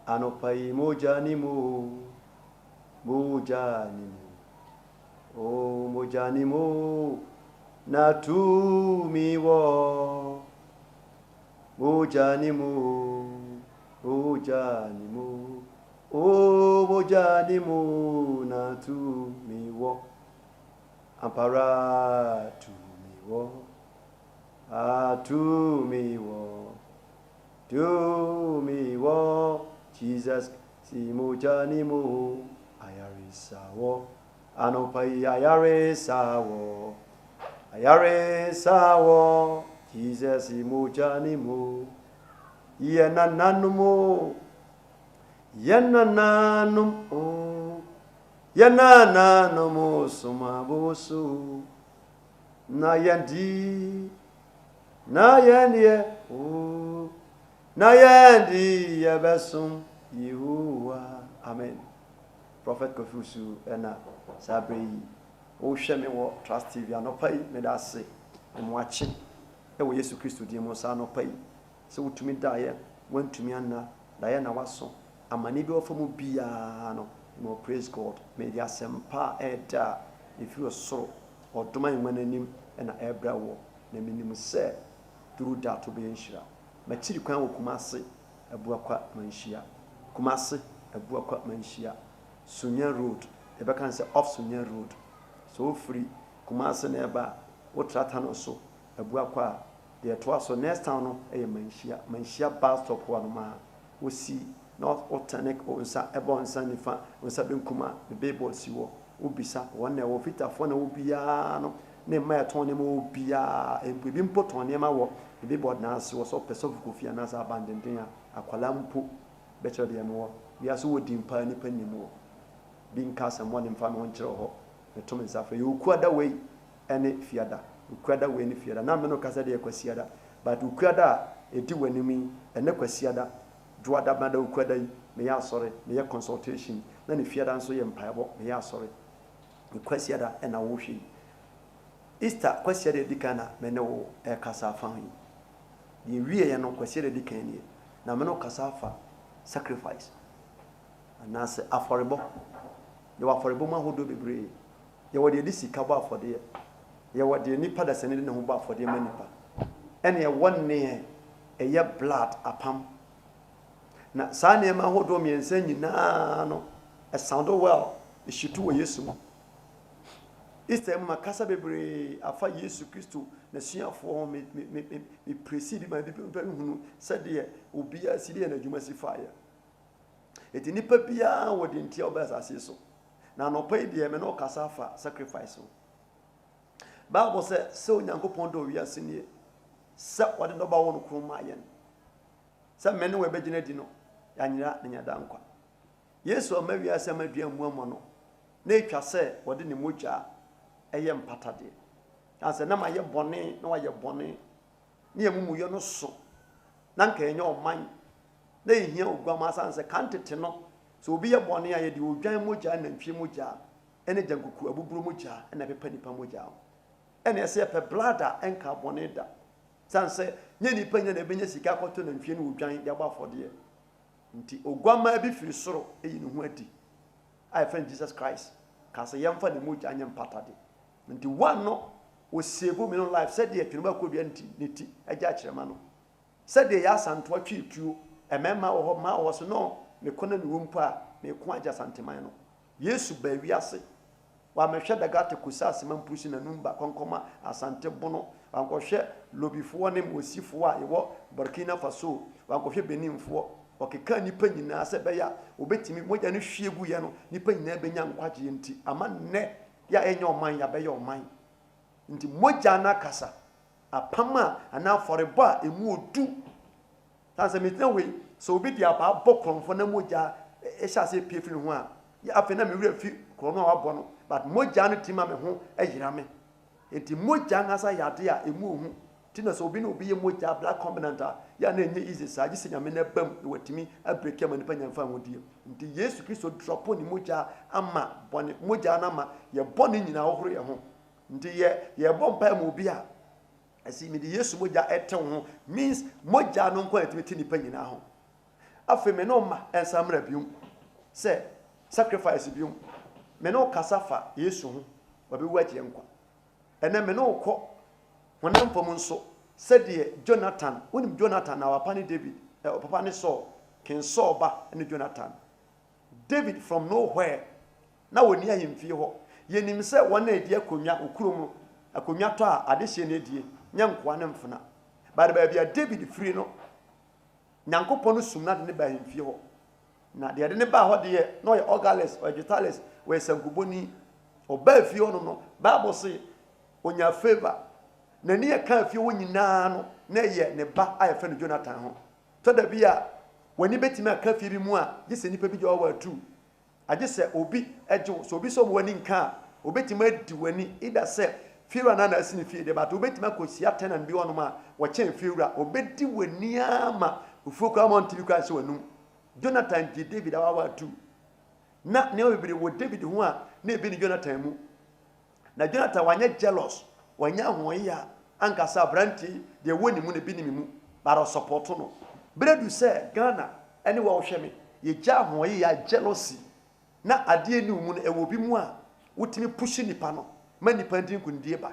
Anopai mojani mo, mojani mo. Oh, mojani mo, na tu mi wo. Mojani mo, mojani mo. Oh, mojani mo, na tu mi wo. Ampara tu mi wo. To me wo. To me wo. Jesus, si mojani mo. Ayarisa wo. Anopai ayarisa wo. Ayarisa wo. Jesus, si mojani mo. Yenananum mo. Yenananum o. Yenananum o sumabusu. Na yandi. Na yandi o. Na yandi yabasum Yehovah. Amen. Prophet Kofusu ena sabre o hweme wo Trust TV anopai me da se mo achi e wo Yesu Kristo di mo sa anopai se wutumi da ye wantumi anna da ye na waso amane bi ofa mu bia no mo praise God me dia sempa eda if you so odoma enwananim na ebra wo na minim se through that to be enshira machiri kwan wo Kumase abuakwa manhia Kumase abuakwa manhia Sunya Road ebe kan say off Sunya Road so free Kumase na eba wo trata no so abuakwa de to so next town no eye manhia bus stop ho no ma wo si north Otanic onsa ebe onsa nifa onsa benkuma the billboard si wo obisa won na wo fitafo na wo bia no ne ma eton ne ma wo bia empe bi mpo ton ne ma wo the billboard na si wo so person kofi na sa abandenden akwala mpo becho de no wo bia so wo dimpa ni panim wo bi nka asɛm ne mfa no nkyerɛ hɔ meto me nsa frɛ yɛ okuada wei ɛne fiada okuada wei ne fiada na me no kasa de kwasiada but okuada a edi wanimi ɛne kwasiada dwoada bada okuada yi me ya asɔre me ya consultation na ne fiada nso yɛ mpaebɔ me ya asɔre me kwasiada ɛna wo hwe Easter kwasiada edikana me ne wo kasa afa ho yi wie yɛ no kwasiada edikana nie na me no kasa afa sacrifice anase aforebo ye wa forebo ma hodo bebre ye wo de sika ba afode ye wo de nipa da sene de ne ho ba afode ma nipa ene ye wonne eye blood apam na saa ne ma hodo miensa nyina no e sound well e shitu wo Yesu mu Easter ma kasa bebre afa Yesu Kristo na suafo me presidi ma bi hunu sade obi asidi na adwuma sifaaya eti nipa bia wo de ntia obasa aseso na no pay de me no kasa fa sacrifice Bible say onyankopon do wiase nie se wode no ba won kroma yen se me ne we begina di no yanyira na nyada nkwa Yesu ama wiase ma dua muamo no na etwa se wode ne mogya eye mpatade anse na ma ye bone na wa ye bone ne emumu yo no so na nka enye oman na ehia ogwama sanse kantete no so obi ye bone aye de odwan mogya na ntwe mogya ene jankuku abuburo mogya na pepa nipa mogya ene ese pe blada enka bone da sanse nye nipa nya na benya sika kwato na ntwe no odwan de gba afode nti ogwama bi firi soro eyi ne ho adi I friend Jesus Christ ka se yemfa ne mogya anya mpatade nti one no o save me no life said de twenu ba kodua nti agya kirema no said de ya santo atwituo emema wo ma wo so no me kona me wompo a me ko agya santeman no Yesu ba wiase wa mehwe daga te kusase mampusi na numba konkoma asante bono wa nkohwe lobifo ne mosifo a yewo Burkina Faso wa nkohwe Beninfo okeka nipa nyina se be ya obetimi mogya no hwiegu ye no nipa nyina benya nkwaje nti ama ne ya enye oman ya be ya oman nti mogya na kasa apama ana forebo a emu odu tanse metina we so obi dia ba bokromfo na mogya ehya se piefiri ho a ya afi na me wura fi krono a wabɔ no but mogya no tima me ho ayira me enti mogya ngasa yade a emu ohu tina so obi na obi ye mogya black covenant a ya na enye easy sa gise nyame na bam watimi abreke ma nipa nyamfa hodie nti Yesu Kristo dropo ni mogya ama bɔne mogya na ma ye bɔne nyina ohoro ye ho nti ye bompa ma obi a asi mi di Yesu mogya ete ho means mogya no nko atimi ti nipa nyina ho afe me no ma ensamra bium se sacrifice bium me no kasafa Yesu ho obi waje nkwa ene me no kɔ honam fam nso sɛdeɛ Jonathan wonim Jonathan na wapa ne David papa ne Saul King Saul ba ne Jonathan David from nowhere na woni ahemfie hɔ yenim sɛ wɔn na edi akonwa okurom akonwa tɔ a adehye na edie nyankoa ne mfena ba bia David free no nyankopɔn no sum na de ne ba ahemfie hɔ na de ne ba hɔ de no yɛ Ogales or Gitalis wɔ sankuboni ɔba fie hɔ no Bible say onya favor na ni yɛ fie hɔ nyinaa no na yɛ ne ba a yɛfɛ no Jonathan ho to da bia wani betimi aka fie bi mu a gye nipa bi gye ɔwɔ atu agye sɛ obi ɛgye so obi so wani nka obetimi adi wani ida sɛ fiura na asi ne fie de ba to obetimi akosia tenan bi wonom a wɔkyɛn fiura obedi wani ama ofuo kwa monti kwa se wanum Jonathan gye David awawa atu na ne obibiri wo David ho a na ebi ni Jonathan mu na Jonathan wanya jealous wanya hoya ankasa branti de woni mu ne bi ni mu bara support no bredu sɛ Ghana ɛne wa wohwɛ me ye gya hoya jealousy na ade ni mu no ɛwɔ bi mu a wotimi push nipa no ma nipa ndin kundie ba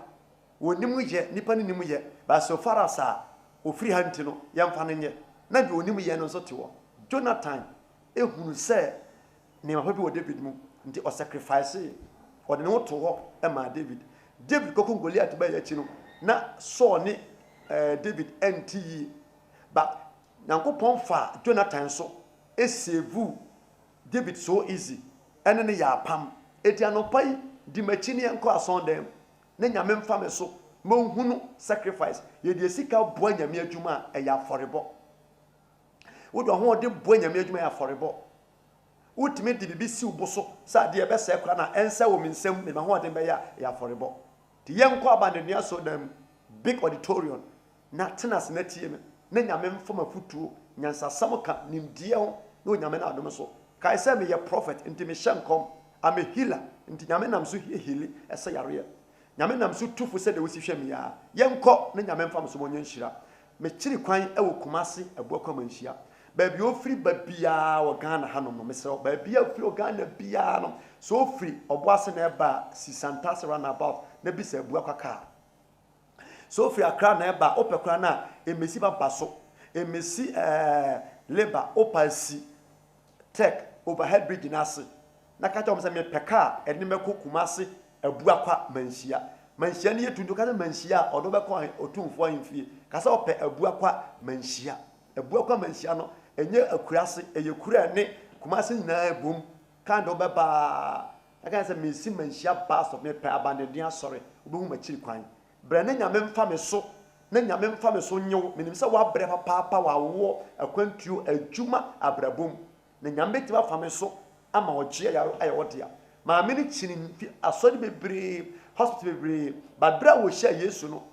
wonimu yɛ nipa ne nimu yɛ ba so far as a ofiri hanti no yɛmfa no nyɛ na bi wonimu yɛ no nso te wɔ Jonathan ehunu sɛ ne ma bi wɔ David mu nti o sacrifice ɔde ne ho to hɔ ɛma David kokon Goliath ba yɛ chi no na Saul ne David anti ba Nyankopɔn fa Jonathan so esevu David so easy ɛne ne yɛ apam eti anopai di machi ne enko asondem ne nyame mfa me so mo hunu sacrifice ye de sika boa nyame adwuma a ɛyɛ aforebo wo do ho de boa nyame adwuma ɛyɛ aforebo utimi de bibi si uboso sa de ebe se kra na ensa wo minsem me ma ho de be ya aforebo ti yenko abandenia so dem big auditorium na tenas na tie me na nyame mfa mafutuo nyansa samoka nimdie ho no nyame na adom so kai se me ye prophet nti me hyenkom am a healer nti nyame nam so heali ese yare nyame nam so tufu se de wosi hwe me ya yenko na nyame mfa so monye nhira me kiri kwan e wo Kumasi abuakwa manhia baabi ofiri babia wo Ghana hanom no mesere babia ofiri o Ghana bia no so ofiri oboase na eba sisantase run about na bi se abuakwa ka so ofiri Accra na eba opekura na emesi baba so emesi labor opasi tech overhead bridge na ase na ka tawom se me peka ene meko Kumasi abuakwa manhia ne yetundu ka manhia odo beko otumfo ahemfie ka se ope abuakwa manhia no enye akurase eyekura ne Kumasi nyina bom kan do beba aka se mesi manhia pass of me pe abandon asore obehu machiri kwan bre ne nyame mfa me so na nyame mfa me so nyew menim se wa bre papa wa wo akwantuo adwuma abrabom na nyame tiba fa me so ama ogye ya aye wodea ma me ni chini asori bebre hospital bebre ba bra wo hia Yesu no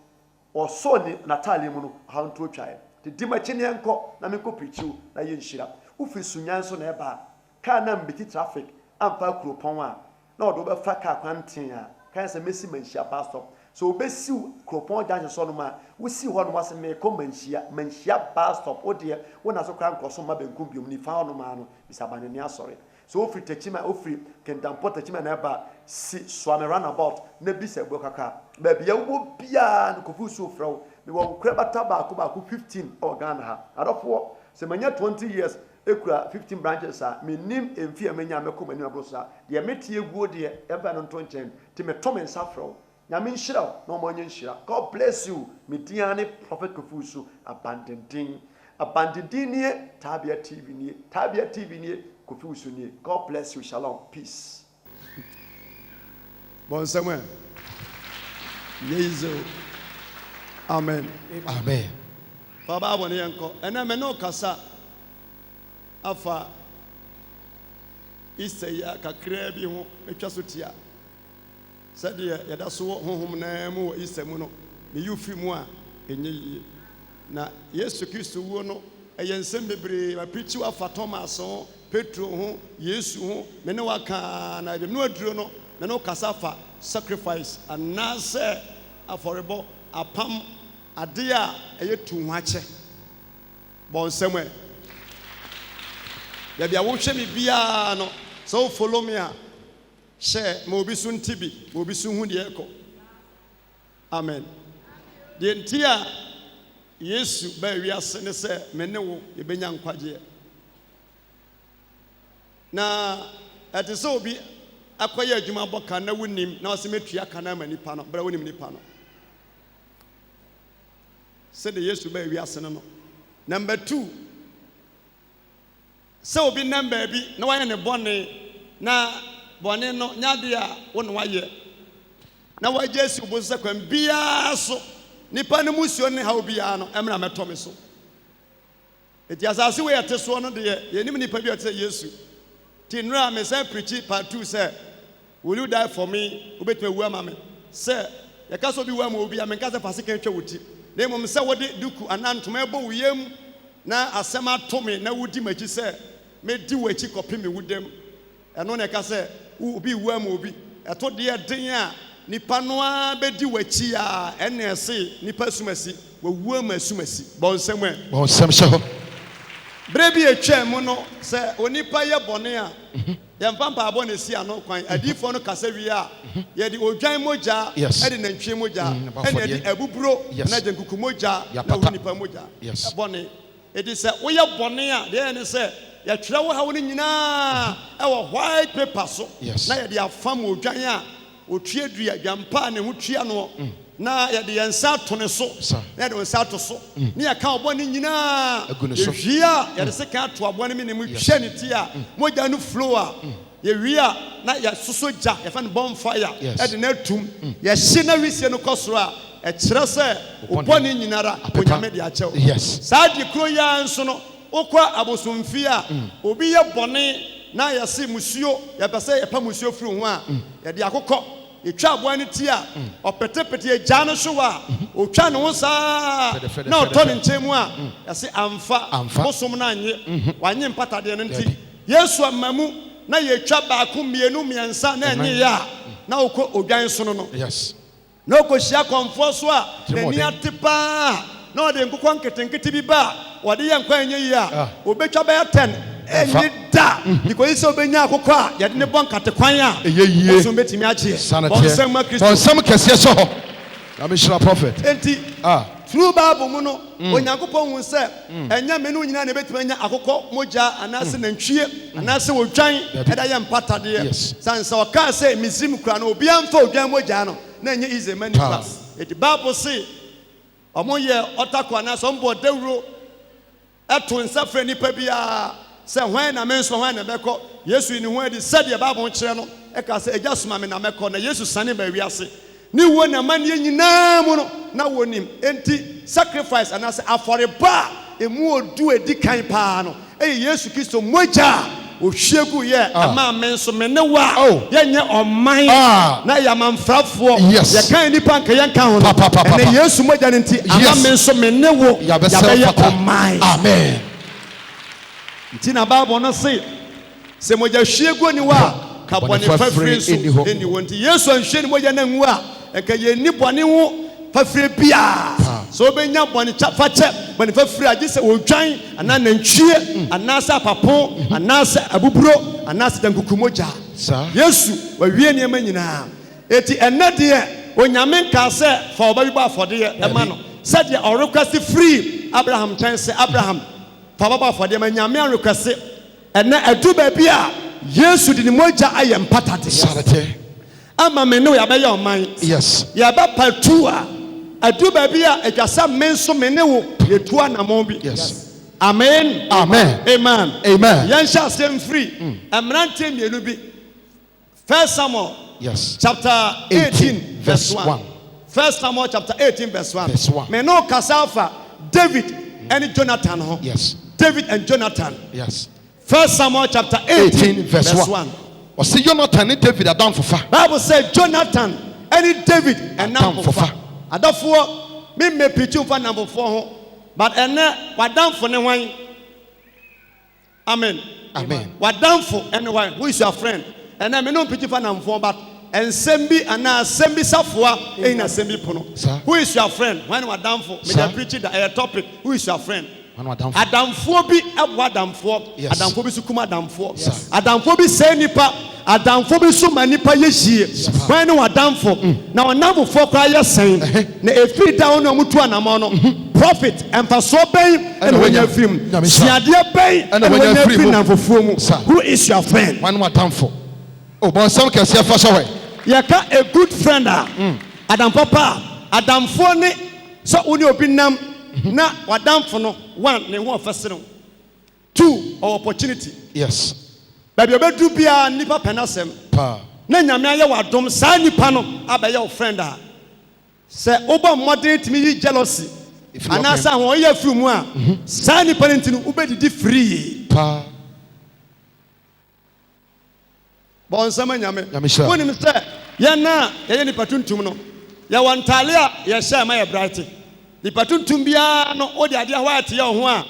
oso ni natale mu no ha nto twae di machine enko na me ko preachiu na ye nhira ufi sunyan so na eba ka na mbiti traffic amfa kropon a na odo be fa ka kwanten a kan se mesi manhia pastor so obesi kropon janche so no ma wosi ho no wase me ko manhia pastor ode wona so kran koso ma benkum biom ni fa no ma no bisabane ni asore so ofri techima ofri kendampo techima na eba si swame runabout na bisa gbo kaka ba bia wo bia no kofu so frɛw me wo kura bata ba ko 15 o Ghana ha adofo se manya 20 years ekura 15 branches a menim emfi amanya meko mani abrosa de metie guo de eba no ntonchen ti me to me nsa frɛw nyame nhira no mo nya nhira God bless you me diane prophet kofu so abandondin nie Tabia TV nie kofi usuni. God bless you. Shalom. Peace. Bon Samuel. Yezo. Amen. Amen. Baba abone yanko. Ena me no kasa afa Isaiah kakra bi ho etwa so tia. Sade ya da so honhom na mu Isaiah no. Me yufi mu a enye yi. Na Yesu Kristo wo no ensem bebre ma preach wa fa Thomas ho Petro ho Yesu ho me ne waka na be no aduro no me no kasa fa sacrifice anase aforebo apam ade a eye tu hwache bon semwe Baby, I won't share me piano. So follow me. Share, Mobisun Tibi, Mobisun Hundieko. Amen. The entire Yesu, by we are sending, say, Menu, the Benyan Quadia. Now, at the so be acquire Jumabo Kana win him, now symmetry Kana many panel, but I win him the panel. Said the Yesu, by we are sending. Number 2. So be number be no one in a bonnet na bonnet no nyadia 1 year. Now why Jesus was a can be so nipa no musio ne how bia no emra meto me so. It has as we at so no de ye nim nipa bi o say Yesu. Tinra me say preach part 2 say will you die for me? Ubetwe wu ama me. Say ye ka so bi wu ama obi a me ka say pase kan twa wuti. Na mom say wode duku anantoma ebo wuyem na asema to me na wudi machi say me di wachi kopi me wudem eno na ka say obi wu ama obi eto de den a nipa no a be di wachi a ene se nipa sumasi wu ama sumasi bonsem she ho brebi etwa mu no se onipa ye bone a ye mpampa abone si ano kwan adifo no kasa wi a ye di odwan moja e di nantwie moja e na di abuburo na jenkuku moja na onipa moja bone it is we ye bone a de ne se ye twere wo ha wo nyina e wo white paper so na ye di afam odwan a otue dua dwampa ne ho tua no na ye de yensa to ne so na de yensa to so ne ya ka obone nyina hia ye de se ka to abone me ne mu hwe ne ti a moja no flow a ye wi a na ya soso ja ye fa ne bonfire e de na tum ye hye na wisie no kosoro a e kire se obone nyinara onyame de a chew sa di kro ya nso no okwa abosomfi a obi ye bone na ya se musuo ye pese ye pa musuo firi ho a ye de akokɔ etwa aboa ne ti a opetepete agya no so wa otwa ne ho saa na oto ne nkyemu a yɛse amfa bosom na anye wanye mpatade ne nti Yesu amamu na yɛtwa baako mienu miensa na anye ya na okɔ odwan so no na okohia konfo so a ani atepa na ode nkokɔ nketenkete bi ba ode yɛ nkwa anye yi a obetwa ba 10 enyi da because so benya akokɔ a yɛde ne bɔ nkatekwan a so betimi agye bonsam ma Kristo bonsam kɛseɛ so hɔ na me shira prophet enti through Bible mu no onyankopɔn hu sɛ enya me no nyina na betimi anya akokɔ moja anase nantwie anase wodwan ɛda yɛ mpatadeɛ sansa ɔka sɛ Misrim kura no obi amfa odwan moja no na enye easy many class enti Bible say ɔmo yɛ ɔtakɔ anase ɔmbɔ dawuro ɛto nsa frɛ nipa bia say when na menso when na beko Yesu ni ho edi said the Bible kyerɛ no e ka say eja soma me na meko na Yesu sane ba wiase ni wo na man ye nyina mu no na wonim enti sacrifice and as aforeba emu odu edi kan pa no e Yesu Kristo moja o hwegu ye ama menso me ne wa ye nye oman na ya manfrafo ye kan ni pa nka ye nka ho no na Yesu moja ne nti ama menso me ne wo ya be ye oman amen. Tina Bible no say moja hwegu ni wa ka bone fafire so eni wonti Yesu anhwe ni moja na nwu a enka ye ni bone ho fafire bia so benya bone fache bone fafire agi se odwan ana nantwie ana sa papo ana sa abuburo ana sa dankuku moja Yesu wa wie ni ema nyina eti enade onyame nka se fa oba bi ba afode e ma no said the request free Abraham chan say Abraham Papa for them nyame request and na adu ba bia Yesu di ni moja ayem patade ama me no ya ba ya oman ya ba patua adu ba bia ejasa menso me ne wo yetu anamon bi amen amen yan sha sem free amrante mienu bi 1 Samuel chapter 18 verse 1 1 Samuel chapter 18 verse 1 me no kasafa David and Jonathan ho David and Jonathan. 1 Samuel chapter 18 verse 1. Or see Jonathan and David are down for far. Bible says Jonathan and David and down for far. Adafo me preach for number 4 but ene wa down for ne wan. Amen. Wa down for anyone who is your friend. And me no preach for number 4 but ensembi ana sembi safoa e na sembi pono. Who is your friend? When we are down for me preach the topic who is your friend? adamfoɔ bi ɛboa adamfoɔ Yes. adamfoɔ bi so kum adamfoɔ adamfoɔ bi sɛ nipa adamfoɔ bi so ma nipa yɛ hyie wɔn ne wadamfo na ɔnamfoɔ koraa yɛ sɛn na efiri da wɔn na wɔn tu anamɔ no profit mfasoɔ bɛn ɛna wɔn nyɛ firi mu siadeɛ bɛn ɛna wɔn nyɛ firi namfofoɔ mu who is your friend One more damfo. Oh, but some can say first away. yɛka a good friend a adampapa a adamfoɔ ne sɛ wɔn ne obi nam na wadamfo no one ne ho ɔfɛ serew two opportunity. Yes. Baby, obedu bia nipa penasem. Pa. Na nyame aye wadom saa nipa no abɛyɛ wo friend a. Sɛ oba modern timi yi jealousy. Anasa ho ye firi mu a. Saa nipa ntinu ubedidi free. Pa. Bon sama nyame. Nyame Woni mi sɛ ye na ye nipa tuntum no. Ye wantale a ye hyɛ ma ye bright. Nipa tuntum bia no odi ade a white ye ho a.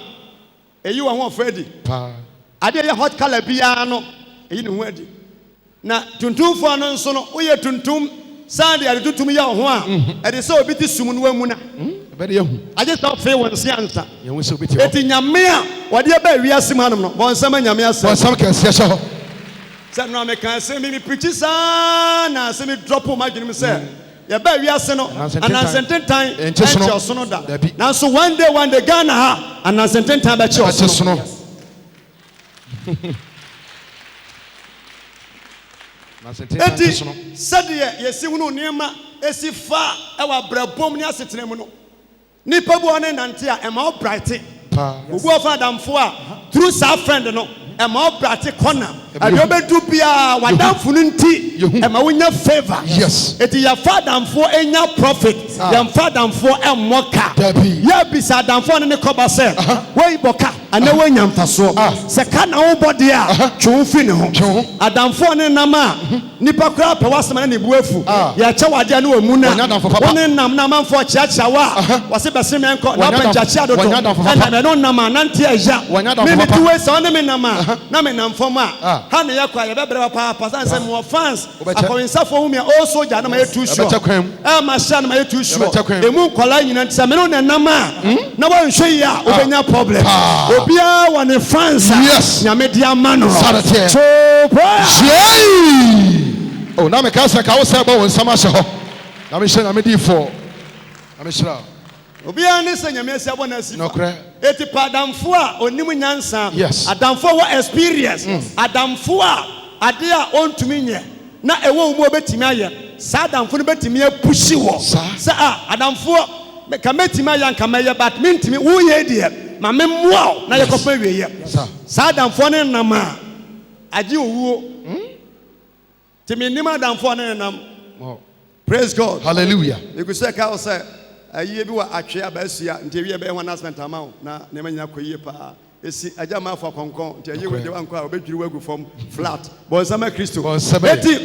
Eyi wo ho Freddy. Pa. Ade ye hot color bia no eyi ne ho adi na tuntumfo no nso no woyɛ tuntum sande ade tuntum yɛ ho a ɛde sɛ obi ti sum no wamu na Bɛde yehu. agye sɛ ɔfe wɔn se ansa Ye wo se obi ti. eti nyame a wɔde ba wiase mu hanom no bɔn nsɛm nyame asɛ But some can say so. sɛ no ameka sɛ mi preach saa na sɛ mi drop ma dwenem sɛ yɛ ba wiase no anansententan ɛnkyɛ ɔsono da nanso one day Ghana ha anansententan bɛkyɛ ɔsono eti sɛdeɛ yɛsi hunu nneɛma esi fa ɛwɔ abrabom ne asetena mu no nipa bi ɔne nante a ɛma ɔbrate obi ɔfa adamfo a through saa friend no ɛma ɔbrate kɔna ɛdeɛ ɔbɛdu bia wadamfo no nti ɛma wonya favor Yes. eti yɛfa adamfo enya profit yɛmfa adamfo ɛmmɔ ka yɛbisa adamfo ne ne kɔba sɛ wɔyi bɔ ka ana wɔnya mfasoɔ sɛ ka na wobɔ deɛ a twe wo fi ne ho adamfo ne nam a nipa koraa pɛ wasɛm na ne bu afu yɛkyɛ wadeɛ ne wɔ mu na wɔne nam na amanfoɔ kyeakyea wo a wɔse bɛse me nkɔ na wopɛnkyakyea dodo ɛna mɛno nam a nante agya memete wei sɛ ɔne me nam a na me nam fam a ha ne yɛkɔ a yɛbɛbrɛ paapa sane sɛ mewɔ fans akɔwensafoɔ hu me a ɔsogya no ma yɛtu suɔ ɛma hyɛ no ma yɛtu suɔ ɛmu nkɔla nyina nti sɛ mene ne nam a na woanhwɛ yi a wobɛnya problem obiara wɔ ne fans a nyame de ama no Oh, now me can say ka wo say about nsama hye ho. Na me hye na me di for. Na me hyira. obiara ne sɛ nyame asi abɔ no asi No kra. eti pa adamfo a onim nyansa Yes. adamfo wɔ experience adamfo a ade a ɔntumi nyɛ na ɛwɔ wo mu obɛtumi ayɛ saa adamfo no bɛtumi apushi wɔ sɛ adamfo ka mɛtumi ayɛ nka mɛyɛ but mentumi woyɛ deɛ ma memmoa wo na yɛkɔpɛ wieyɛ saa adamfo ne nam a agye owuo nti mennim adamfo ne nam praise God Hallelujah. you say ka wo sɛ ayie bi wɔ atwe abaasua nti awie bɛyɛ ho announcement ama wo na nneɛma nyina kɔ yie paa esi agya ma afɔ kɔnkɔn nti ayie wɔ de wankɔ a obɛdwiri wagu fam flat bɔnsama kristo eti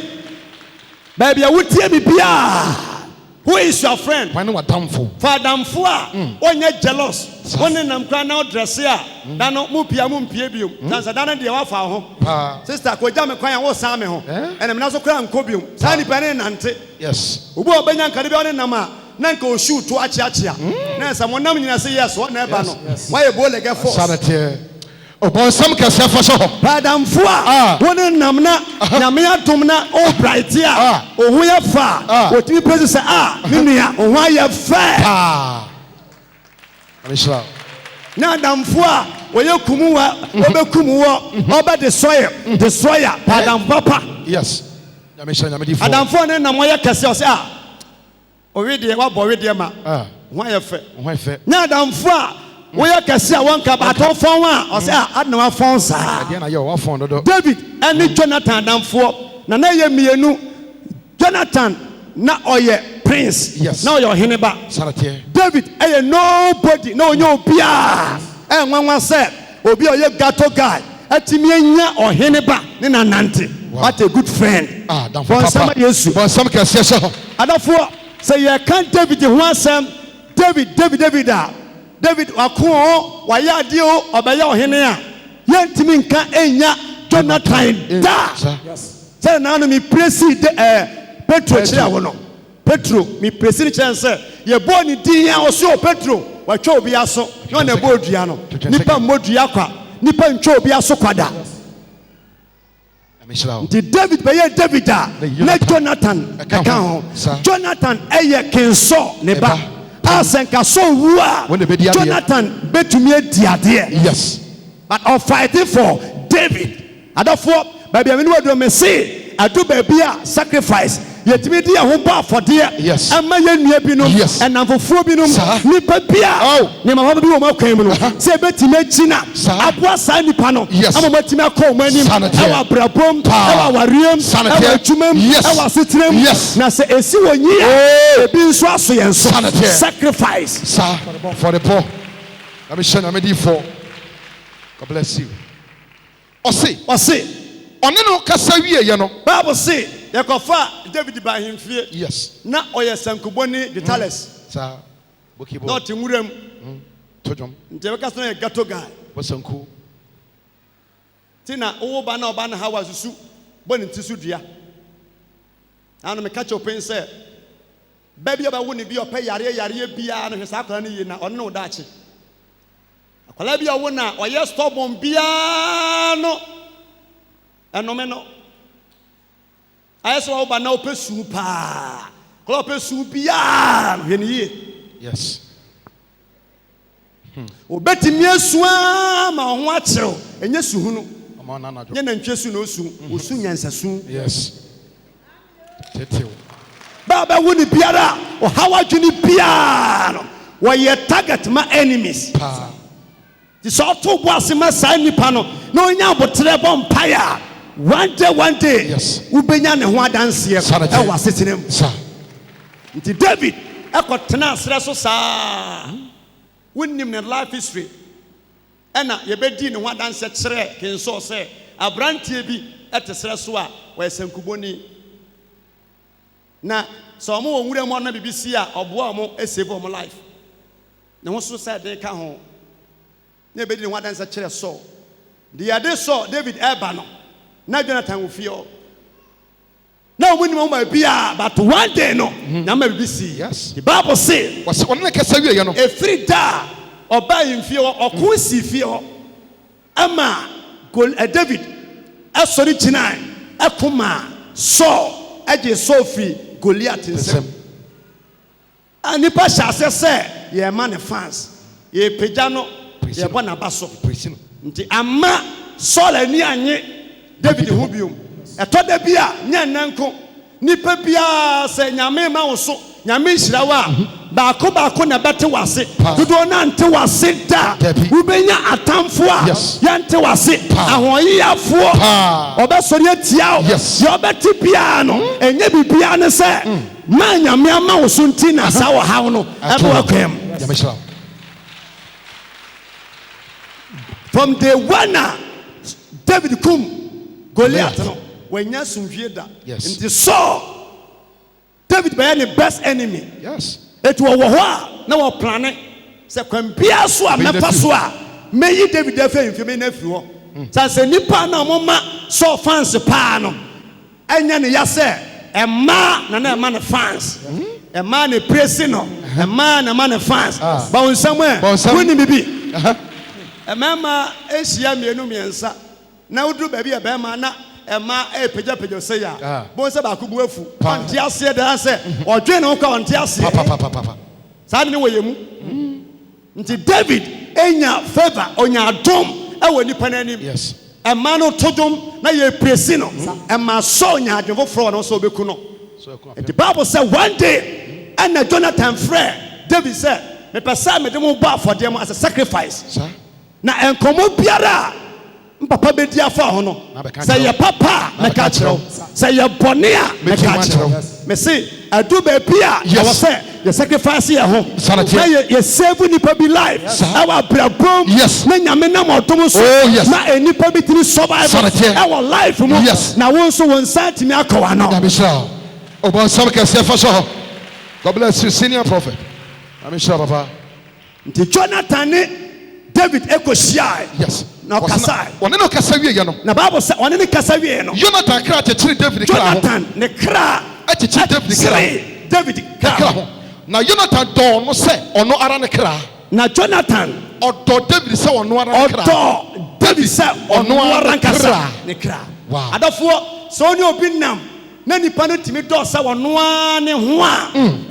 baabi a wotie mi bia who is your friend When what damfo? fa adamfo a ɔnyɛ jealous wɔne nam kora na ɔdrɛse a da no mu pia mu mpie biom nansa da no deɛ wafa ho sister kɔgya me kwan a wosan me ho ɛnam na so kora nkɔ biom saa nipa ne nante Yes. obi a ɔbɛnya nkade bi ɔne nam a na nka ɔhyiw to akyeakyea na ɛsɛ mo nam nyina sɛ yes ɔna ɛba no moayɛ bolegɛ force Sanity. Oh, but some can say for sure. padamfo a wone nam na nyame adom na ɔbright a ɔho yɛ fa ɔtumi pɛsi sɛ me nua ɔho ayɛ fɛ Na me hyira. na adamfo a wɔyɛ kumu wa ɔbɛkum wɔ ɔbɛdesɔyɛ desɔyɛ padamfo papa Yes. Na me hyira na me di for. adamfo ne nam ɔyɛ kɛse ɔsɛ ɔwe deɛ wabɔ ɔwe deɛ ma ho ayɛ fɛ Why fair? na adamfo a woyɛ kɛse a wɔnka baatɔ fɔn a ɔsɛ adena wafɔn saa Again, I hear one phone. David ɛne Jonathan adamfoɔ na yɛ mmienu Jonathan na ɔyɛ prince Yes. na ɔyɛ ɔhene ba Sanity. David ɛyɛ nobody na ɔnyɛ obiara ɛnwanwa sɛ obi a ɔyɛ gato guy ɛtumi anya ɔhene ba ne nanante what a good friend Damfo bɔnsɛm papa. Yesu But some can say so. adafoɔ sɛ yɛka David ho asɛm David a David wako wayɛ adeɛ o ɔbɛyɛ ɔhene a yɛntumi nka enya Jonathan da sɛ naano mi presi Petro kyerɛ wo no Petro mi presi ne kyerɛ sɛ yɛbɔ ne din a ɔso Petro watwa obi aso na na bo dua no nipa modua kwa nipa ntwa obi aso kwada nti David be David na Jonathan eka ho Jonathan eye King Saul ne ba asenka so wu a Jonathan betumi adiade yes but of fighting for David adofo baby amini wadu me say adu baby a sacrifice yetimi di ho ba afode yes ama yenua binom enamfofo binom nipa bia ne mama bi wo makwan mu no say betimi agina aboa sa nipa no ama matimi akọ mo anim awa brabom awa wariem awa adwumam awa setirem na say esi wonyi ebi nso aso yenso sacrifice for the poor let me share me for God bless you ose one no kasa wie ye no Bible say yakofa David ba himfie yes na oye sankuboni the tales sa bokibo not nwuram tojom nte ka so na gato guy bosanku tina wo ba na hawa susu boni ntisu dua anu me catch open say baby ba wo ne bi opa yare bia no hwesa akora ne yi na ono da achi akwala bia wo na oye stubborn bia no enome no ayeso wo ba na opesu pa klo opesu bia no hweniye yes obetimi asua ma ho akyerɛw enye suhunu ama na na jo nye na ntwesu na osu osu nyansasu yes tetew baba woni biara o hawa dwuni biara no wo ye target ma enemies the sort of boss ma sa nipa no na onya abotre bom paya one day yes ubenya ne ho adanse e wa setenem nti David ekotena asre so saa wonnim ne life history ena yebedi ne ho adanse kyere King Saul say abrantie bi etesre so a wa sankuboni na so mo wonwura mo na bibisi a oboa mo esave mo life ne ho so say de ka ho na ebedi ne ho adanse kyere Saul the other Saul David eba no na Jonathan wofio na woni mo ma bia but one day no na ma bibisi yes the Bible say was one na kasa wie ye no e free da oba yimfio okun si fio ama David asori chinai akoma Saul eje Sophie Goliath nsem anipa chase se ye ma ne fans ye peja no ye bo na baso nti ama Saul ani anye David hu biom eto da bia nya nanko nipa bia se nyame ma wo so nyame nhira wa baako na bete wase dodo na nte wase da ubenya atamfo a ya nte wase ahoyafo obesori atia o ye obeti bia no enye bibia ne se ma nyame ama wo so nti na sa wo hawo no ebe wakwem from the one David kum Goliath no wenya sumhwie da nti Saul David be the best enemy yes it wo ho a na wo plane se kwambia so a mepa so a meyi David afa mfime na afiri ho sanse nipa na moma Saul fans pa no enya ne ya se ema na ema ne fans ema ne praise no ema na ne fans ba onsam woni bibi emema ehia mienu miensa na wudu ba bia ba ma na ema peja say ya bo se ba kubu afu onti ase da se odwe ne ko onti ase sa ne wo yemu nti David enya favor onya adom e wo nipa na anim yes ema no todom na ye presi no ema so nya adwofo fro no so beku no the Bible say one day and Jonathan frere David said me pesa me dem bo afode am as a sacrifice na enkomo biara papa be dia fa ho no say your papa me ka kiro say your bone a me ka kiro me say adu be bia I was say the sacrifice here ho na ye save nipa be life our brabom na nyame na modom so na enipa bi tini survive our life mo na won so won santi me akawa no oba some can say for sure. God bless you senior prophet I'm sure papa nti Jonathan ne David ekoshia yes na kasa one no kasa wie ye no na Bible say one ne kasa wie no Jonathan kra chechiri David kra Jonathan ne kra chechiri David kra David kra na Jonathan don no say ono ara ne kra na Jonathan ɔdɔ David sɛ ɔno ara nkra. ɔdɔ David sɛ ɔno ara nkasa ne kra. Wow. Adɔfoɔ sɛ ɔne obi nam na nipa no tumi dɔ sɛ ɔno ara ne ho a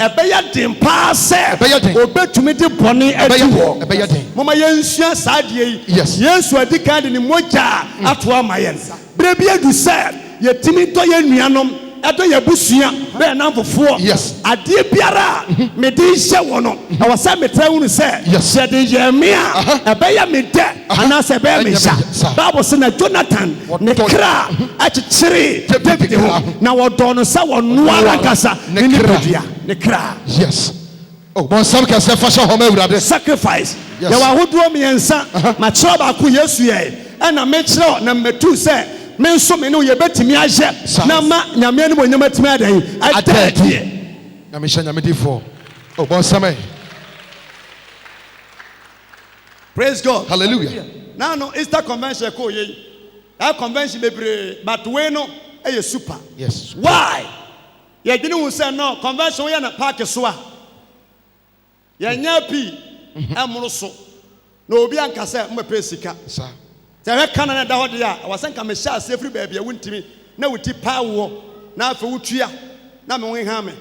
ɛbɛyɛ den paa sɛ obetumi de bɔne adi wɔ. ɛbɛyɛ den. Mama yɛnsua saa adeɛ yi. Yes. Yesu adi kan de ne mogya ato ama yɛn. Bere bi adu sɛ yɛtumi dɔ yɛn nuanom ɛdɔ yɛ busua bɛyɛ nanfofoɔ. Yes. Adeɛ biara mede hyɛ wɔ no ɛwɔ sɛ metra hunu sɛ hyɛde yɛ me a ɛbɛyɛ me dɛ anaasɛ ɛbɛyɛ me hya. Bible sɛ na Jonathan ne kra akyekyere David ho na wɔdɔ no sɛ wɔno ara nkasa ne nipadua ne kra. Yes. Oh, bɔnsɛm kɛsɛ fa hyɛ hɔ ma Awurade. Sacrifice. Yes. Yɛwɔ ahodoɔ mmiɛnsa makyerɛ baako Yesu yɛ ɛna mekyerɛ na mmɛtu sɛ me nso me no yɛbɛtumi ahyɛ na ma nyame no bɔnyam atumi adan adaadeɛ. Nyame hyɛ nyame difoɔ. Oh, bɔnsɛm. Praise God. Hallelujah. Now no Easter convention ko ye. That convention bebree but we no ɛyɛ super. Yes. Why? Yɛdwene hu sɛ no convention yɛ na park so a yɛnya pii ɛmoro so na obi anka sɛ mbɛpɛ sika. Sir. Sɛ hwɛ na da hɔ deɛ a wɔsɛ nka mehyɛ ase firi baabi a wontimi na woti paa wɔ na afei wotua na me ho ha me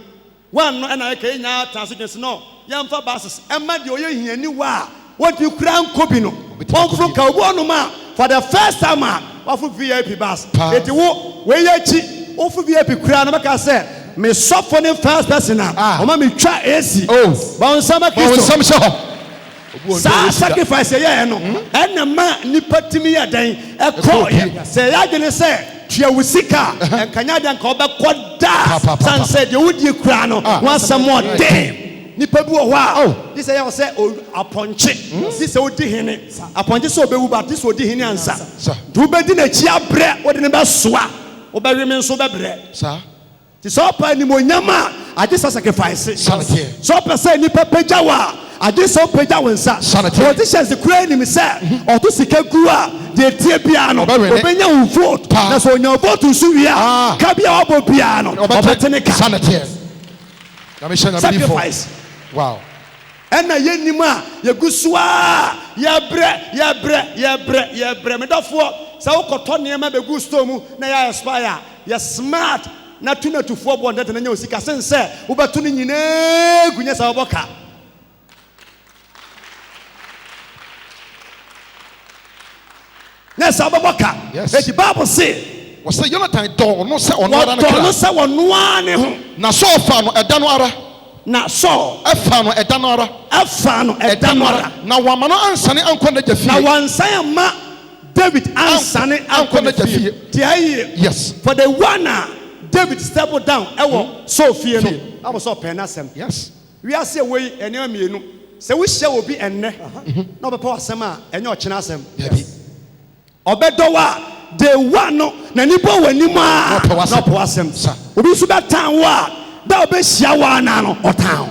wan no ɛna yɛka yɛnya transitions no yɛmfa bases ɛma deɛ ɔyɛ hiani wɔ a wɔntumi kura nkɔbi no wɔmforo ka obi ɔnom a for the first time a wɔfo VIP bus ɛti wo wɔyɛ akyi wofo VIP kura no bɛka sɛ mesɔfo ne first person a ɔma metwa AC bɔnsɛm Kristo hyɛ hɔ. Saa sacrifice yɛ no ɛna ma nipa timi yɛ den ɛkɔ yɛ sɛ yɛadwene sɛ tua wo sika nkanya deɛ nka wobɛkɔ da san sɛ deɛ wodie kura no wansɛm ɔden nipa bi wɔ hɔ a di sɛ yɛwɔ sɛ apɔnkye di sɛ wodi hene apɔnkye sɛ ɔbɛwu ba di sɛ ɔdi hene ansa nti wobɛdi n'akyi abrɛ wode ne bɛsoa wobɛwe me nso bɛbrɛ nti sɛ ɔpa animonyam a agye sɛ sacrifice sɛ ɔpɛ sɛ nipa pagya wɔ a agye sɛ ɔpagya wo nsa politicians kura anim sɛ ɔto sika gu a deɛ tie biara no ɔbɛnya wo vote na sɛ ɔnya vote nso wie a ka bia wabɔ biara no ɔbɛte ne ka sacrifice. Wow. ɛna yɛnim a yɛgu so a yɛbrɛ medɔfoɔ sɛ wokɔtɔ nneɛma bɛgu store mu na yɛ expire yɛ smart na tu na tufoɔ bɔ ndɛtɛ na nya wo sika sen sɛ wobɛto no nyinaa gu nyɛ sɛ wobɔ ka. Yes, Ababaka. Yes. The Bible say. Was say Jonathan dɔ no sɛ ɔno ara ne kra. Ɔno sɛ ɔno ne ho. Na Saul fa no ɛda no ara. Na Saul ɛfa no ɛda no ara. Ɛfa no ɛda no ara. Na wama no ansane ankɔ n'agya fie. Na wansan ma David ansane ankɔ n'agya fie. Tie yes. For the one David stepped down ɛwɔ Saul fie no. Abo sɛ ɔpɛ n'asɛm. Yes. We are say we ɛnɛma mienu. Sɛ wo hyɛ obi ɛnnɛ. Na ɔbɛpɛ asɛm a ɛnyɛ ɔkyena asɛm. Obedwa de one no na nipa w'anim a na po asɛm obi nso bɛtan wo a da obehyia wo ana no ɔtan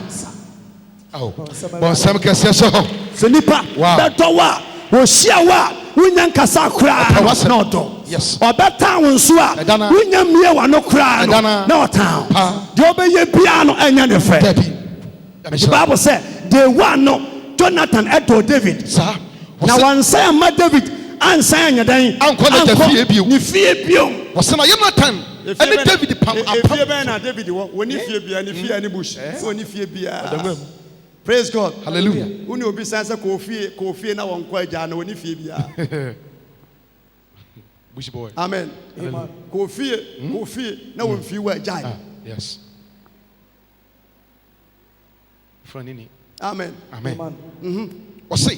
oh bɔnsɛm kɛseɛ hyɛ hɔ sɛ nipa bɛtɔ wo a wɔhyia wo a wonya nkasa koraa na ɔdɔ yes ɔbɛtan wo nso a wonya mmie w'ano koraa no na ɔtan deɛ ɔbɛyɛ biara no ɛnyɛ ne fɛ the Bible sɛ de one no Jonathan ɛdɔ David na wansan ma David ansan nyadan ankɔ ne fie bio wɔsena Jonathan ɛne David pam apam bɛn na David wɔ wɔni fie bia ne fie ani bush wɔni fie bia praise God hallelujah woni obi san sɛ kɔ fie na wɔn kɔ agya na wɔni fie bia bush boy amen kɔ fie na wɔn fie wɔ agya yes franini amen wɔse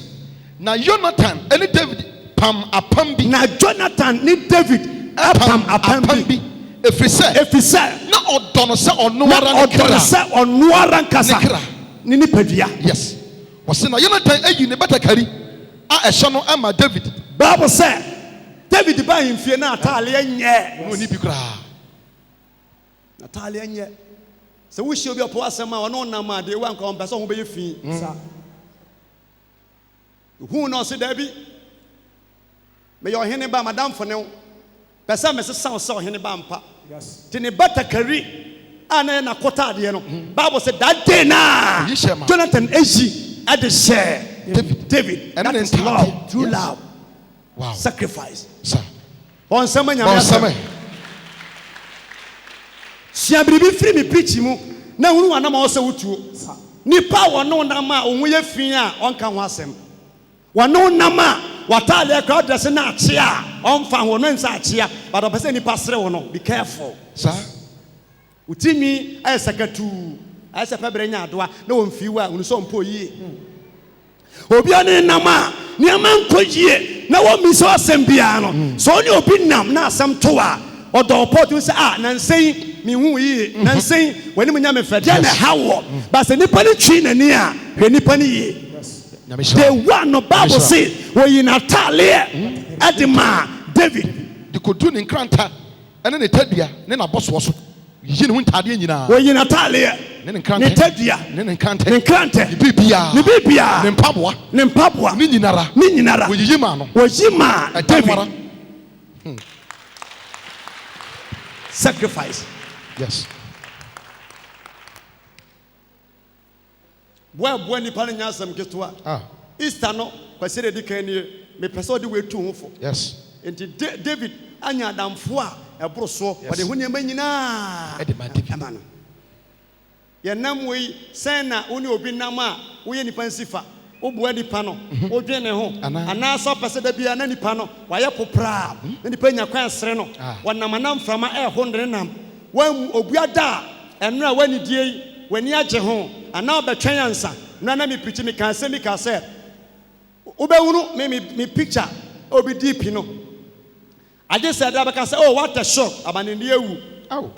na Jonathan ɛne David pam apam bi na Jonathan ni David pam apam bi efisɛ na ɔdɔ no sɛ ɔno ara nkasa ne nipadua yes wɔsɛ na Jonathan ayi ne batakari a ɛhyɛ no ama David Bible sɛ David ba himfie na ataaleɛ nyɛ no ni bi koraa ataaleɛ nyɛ sɛ wohyia obi ɔpɔ asɛm a ɔno nam a de wa nka ɔmpɛ sɛ ɔho bɛyɛ fi hu na ɔse daabi meyɛ ɔhene ba madam fone pɛ sɛ mesesa wo sɛ ɔhene ba mpa nti ne batakari a na nakɔtaadeɛ no Bible sɛ that day na Jonathan ayi ɛde hyɛ David. That is love. True love. Wow. Sacrifice. Sir. On sama nyame asem. Siabribi free me preach mu. Na hunu anama wo se wutuo. Nipa wo no nama onwo ye fin a onka ho asem. Wo no nama watale crowd dress na ache a onfa ho no nsa ache a. But opese nipa sere wo no. Be careful. Sir. Utimi ay sakatu. Ay se pebre nya adoa na wo mfi wa unu so mpo yie. Obi ani nama niama nkoyie na wo mi so asem bia no. So oni obi nam na asem to a odo port say na nsei mi hu yie na nsei wani munya me fede na hawo ba se nipa ni twi nani a hwe nipa ni yie. The one no Bible say we in Natalia Edema David the kodu ni nkranta ene ne tadua ne na boso so yi ne huntade nyina we in Natalia ne nkranta ne tadua ne nkranta ne nkranta ne bibia ne mpaboa ne nyinara we yi ma no we yi ma David. Sacrifice. Yes. Boy nipa nya asem ketewa. Easter no kwasere di kan nie me pese odi we tu hofo. Yes. Enti David anya adamfo a ebro so ode ho nyema nyina. Amano. Ye nam we sen na oni obi nam a wo ye nipa nsifa. Wo boa nipa no. Wo dwen ne ho. Ana so pese da bia na nipa no wa ye popra. Na nipa nya kwan sere no. Wo nam nam frama e ho ndre nam. Wan obuada enra wani die wani age ho ana obetwen ansa na me preach me kan se me ka se ubewunu me picture obi deep no age said da ka se oh what a shock abane ne ewu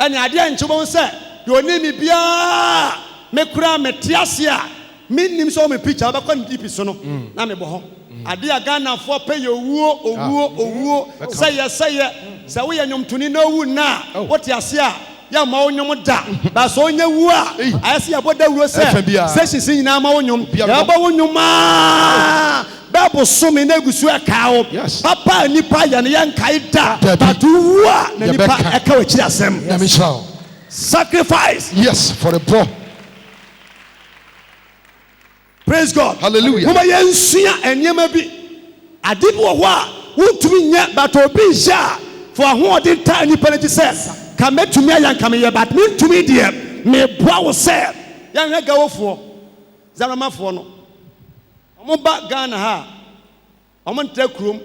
ene ade enchebo se de oni mi bia me kura me tiase a minnim so me picture ba kwa deep so no na me bo ho ade aga na fo pe ye owuo say se wo ye nwomtuni na owu na wo tiase a ya ma wonyom da ba so onya wu a ayese ya boda wuro se sesisi nyina ma wonyom ya ba wonyom a ba bo so me na gusu aka wo papa nipa ya ne yankai da but wu a na nipa eka wachi asem. Sacrifice. Yes, for the poor. Praise God. Hallelujah. Kuma yensua enyema bi ade wo ho a wutumi nya but obi sha for ho de ta nipa ne ti se kame to me yan kame ye but me to me dear me boa wo say yan he gawofo zaramafo no omo ba Ghana ha omo ntra krom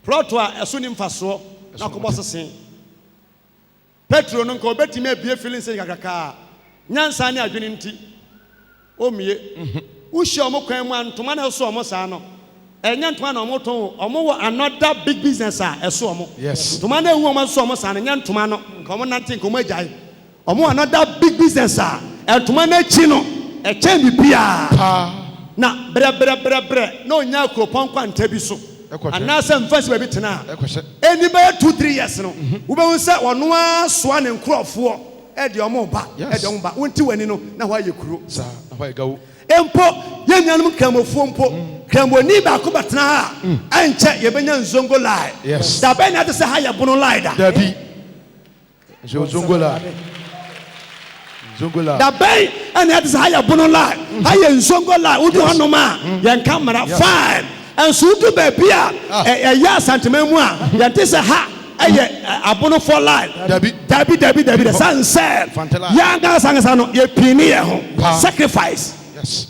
plot a eso ni mfaso na ko bosesen petro no ko betime abie feeling say kakaka nyansa ne adwene nti omie ushi omo kwan mu antoma na so omo sa no enya ntoma na omo ton omo wo another big business a eso omo yes ntoma na ewu omo so omo sa na nya ntoma no ko omo nante ko omo ajai omo another big business a ntoma na chi no e che bi bia na bre na onya akropon kwanta bi so anasa mfasi ba bi tena eni ba 2-3 years no wo be won say ono asoa ne nkrofo e de omo ba e de omo ba wonti wani no na ho ayekuro sa na ho agawo empo yenyanum kramofo mpo kramoni ba ko batena ha anche ye benya nzongo lie da ben na se ha ye bono lie da dabi nzongo lie da ben na se ha ye bono lie ha ye nzongo lie udu hanoma ye camera fine and so do baby a ya santememu a ye te se ha eye abono for lie dabi the sun said ya ga sangasa no ye pini ye ho sacrifice. Yes.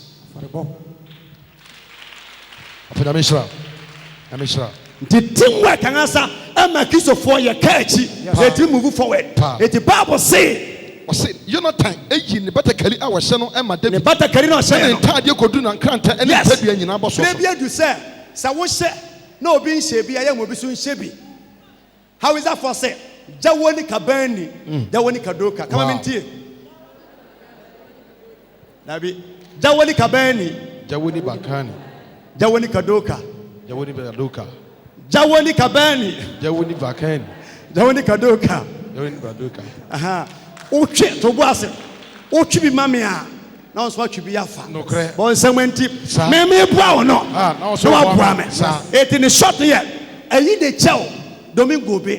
Amishra. The teamwork and answer Emma Kiso for your catchy. Let him move forward. It's the Bible say. You know time. The better carry our son Emma. The better carry no say. Entire could do not grant any baby in our boss. Maybe you say. So what say? No being shabby. I am will be soon shabby. How is that for say? Jawoni Kabani. Jawoni Kadoka. Come on, tea. Nabi. Jawoni Kabani. Jawoni Bakani. Jawoni Kadoka. Jawoni Badoka. Jawoni Kabani. Jawoni Bakani. Jawoni Kadoka. Jawoni Badoka. Aha. Uche to boase. Uchi bi mamia. Na so atwi bi afa. No kre. Bon sementi. Me bua no. Ah, na so bua me. It in the short here. Eyi de chew. Domingo be.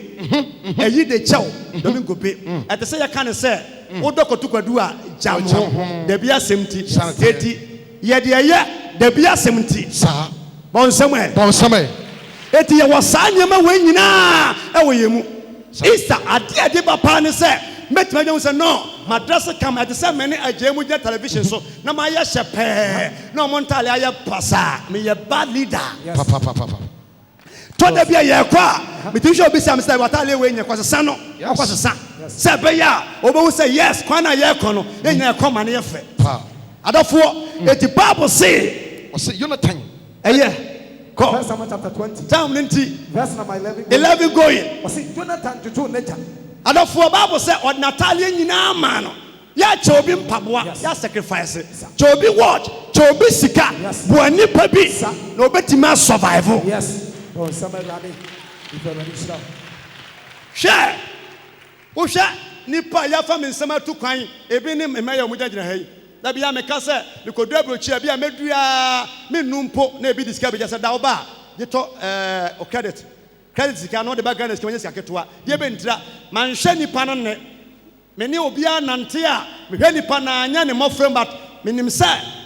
Eyi de chew. Domingo be. Ate say ya kan say wodokotu kwadu a jamo. Da bia semti. Eti ye de ye debia semti sa bonsame eti ye wasa nyema we nyina e wo yemu Easter ade papa ne se metima dwon se no madrasa kam ade se mene agemu je television so na ma ye shepe na mo ntale aye pasa me ye bad leader papa to da bia ye kwa metim sho bi sam se watale we nya kwasesa no kwasesa se be ya obo say yes kwa na ye ko no e nya ko ma ne ye fe adafo eti Bible say Jonathan First Samuel chapter 20. Verse number 11 going. Jonathan to nature. Adafo Bible say on Natalia nyina ma no. Ya chobi mpaboa, ya sacrifice. Chobi watch, chobi sika, buani pabi. No betima survival. Yes. Oh, Samuel Rade. If you're ready, stop. Share. Usha nipa ya fa mensema tu kwan ebi ni meya omuja gina hai. Da bia meka se mekodu abrochi bia medua me numpo na ebi disika be jase da oba je to o credit sika no de background sika nyesa ketoa de be ntira manhwe nipa no ne me ne obi anante a me hwe nipa na anya ne mofrem but menim se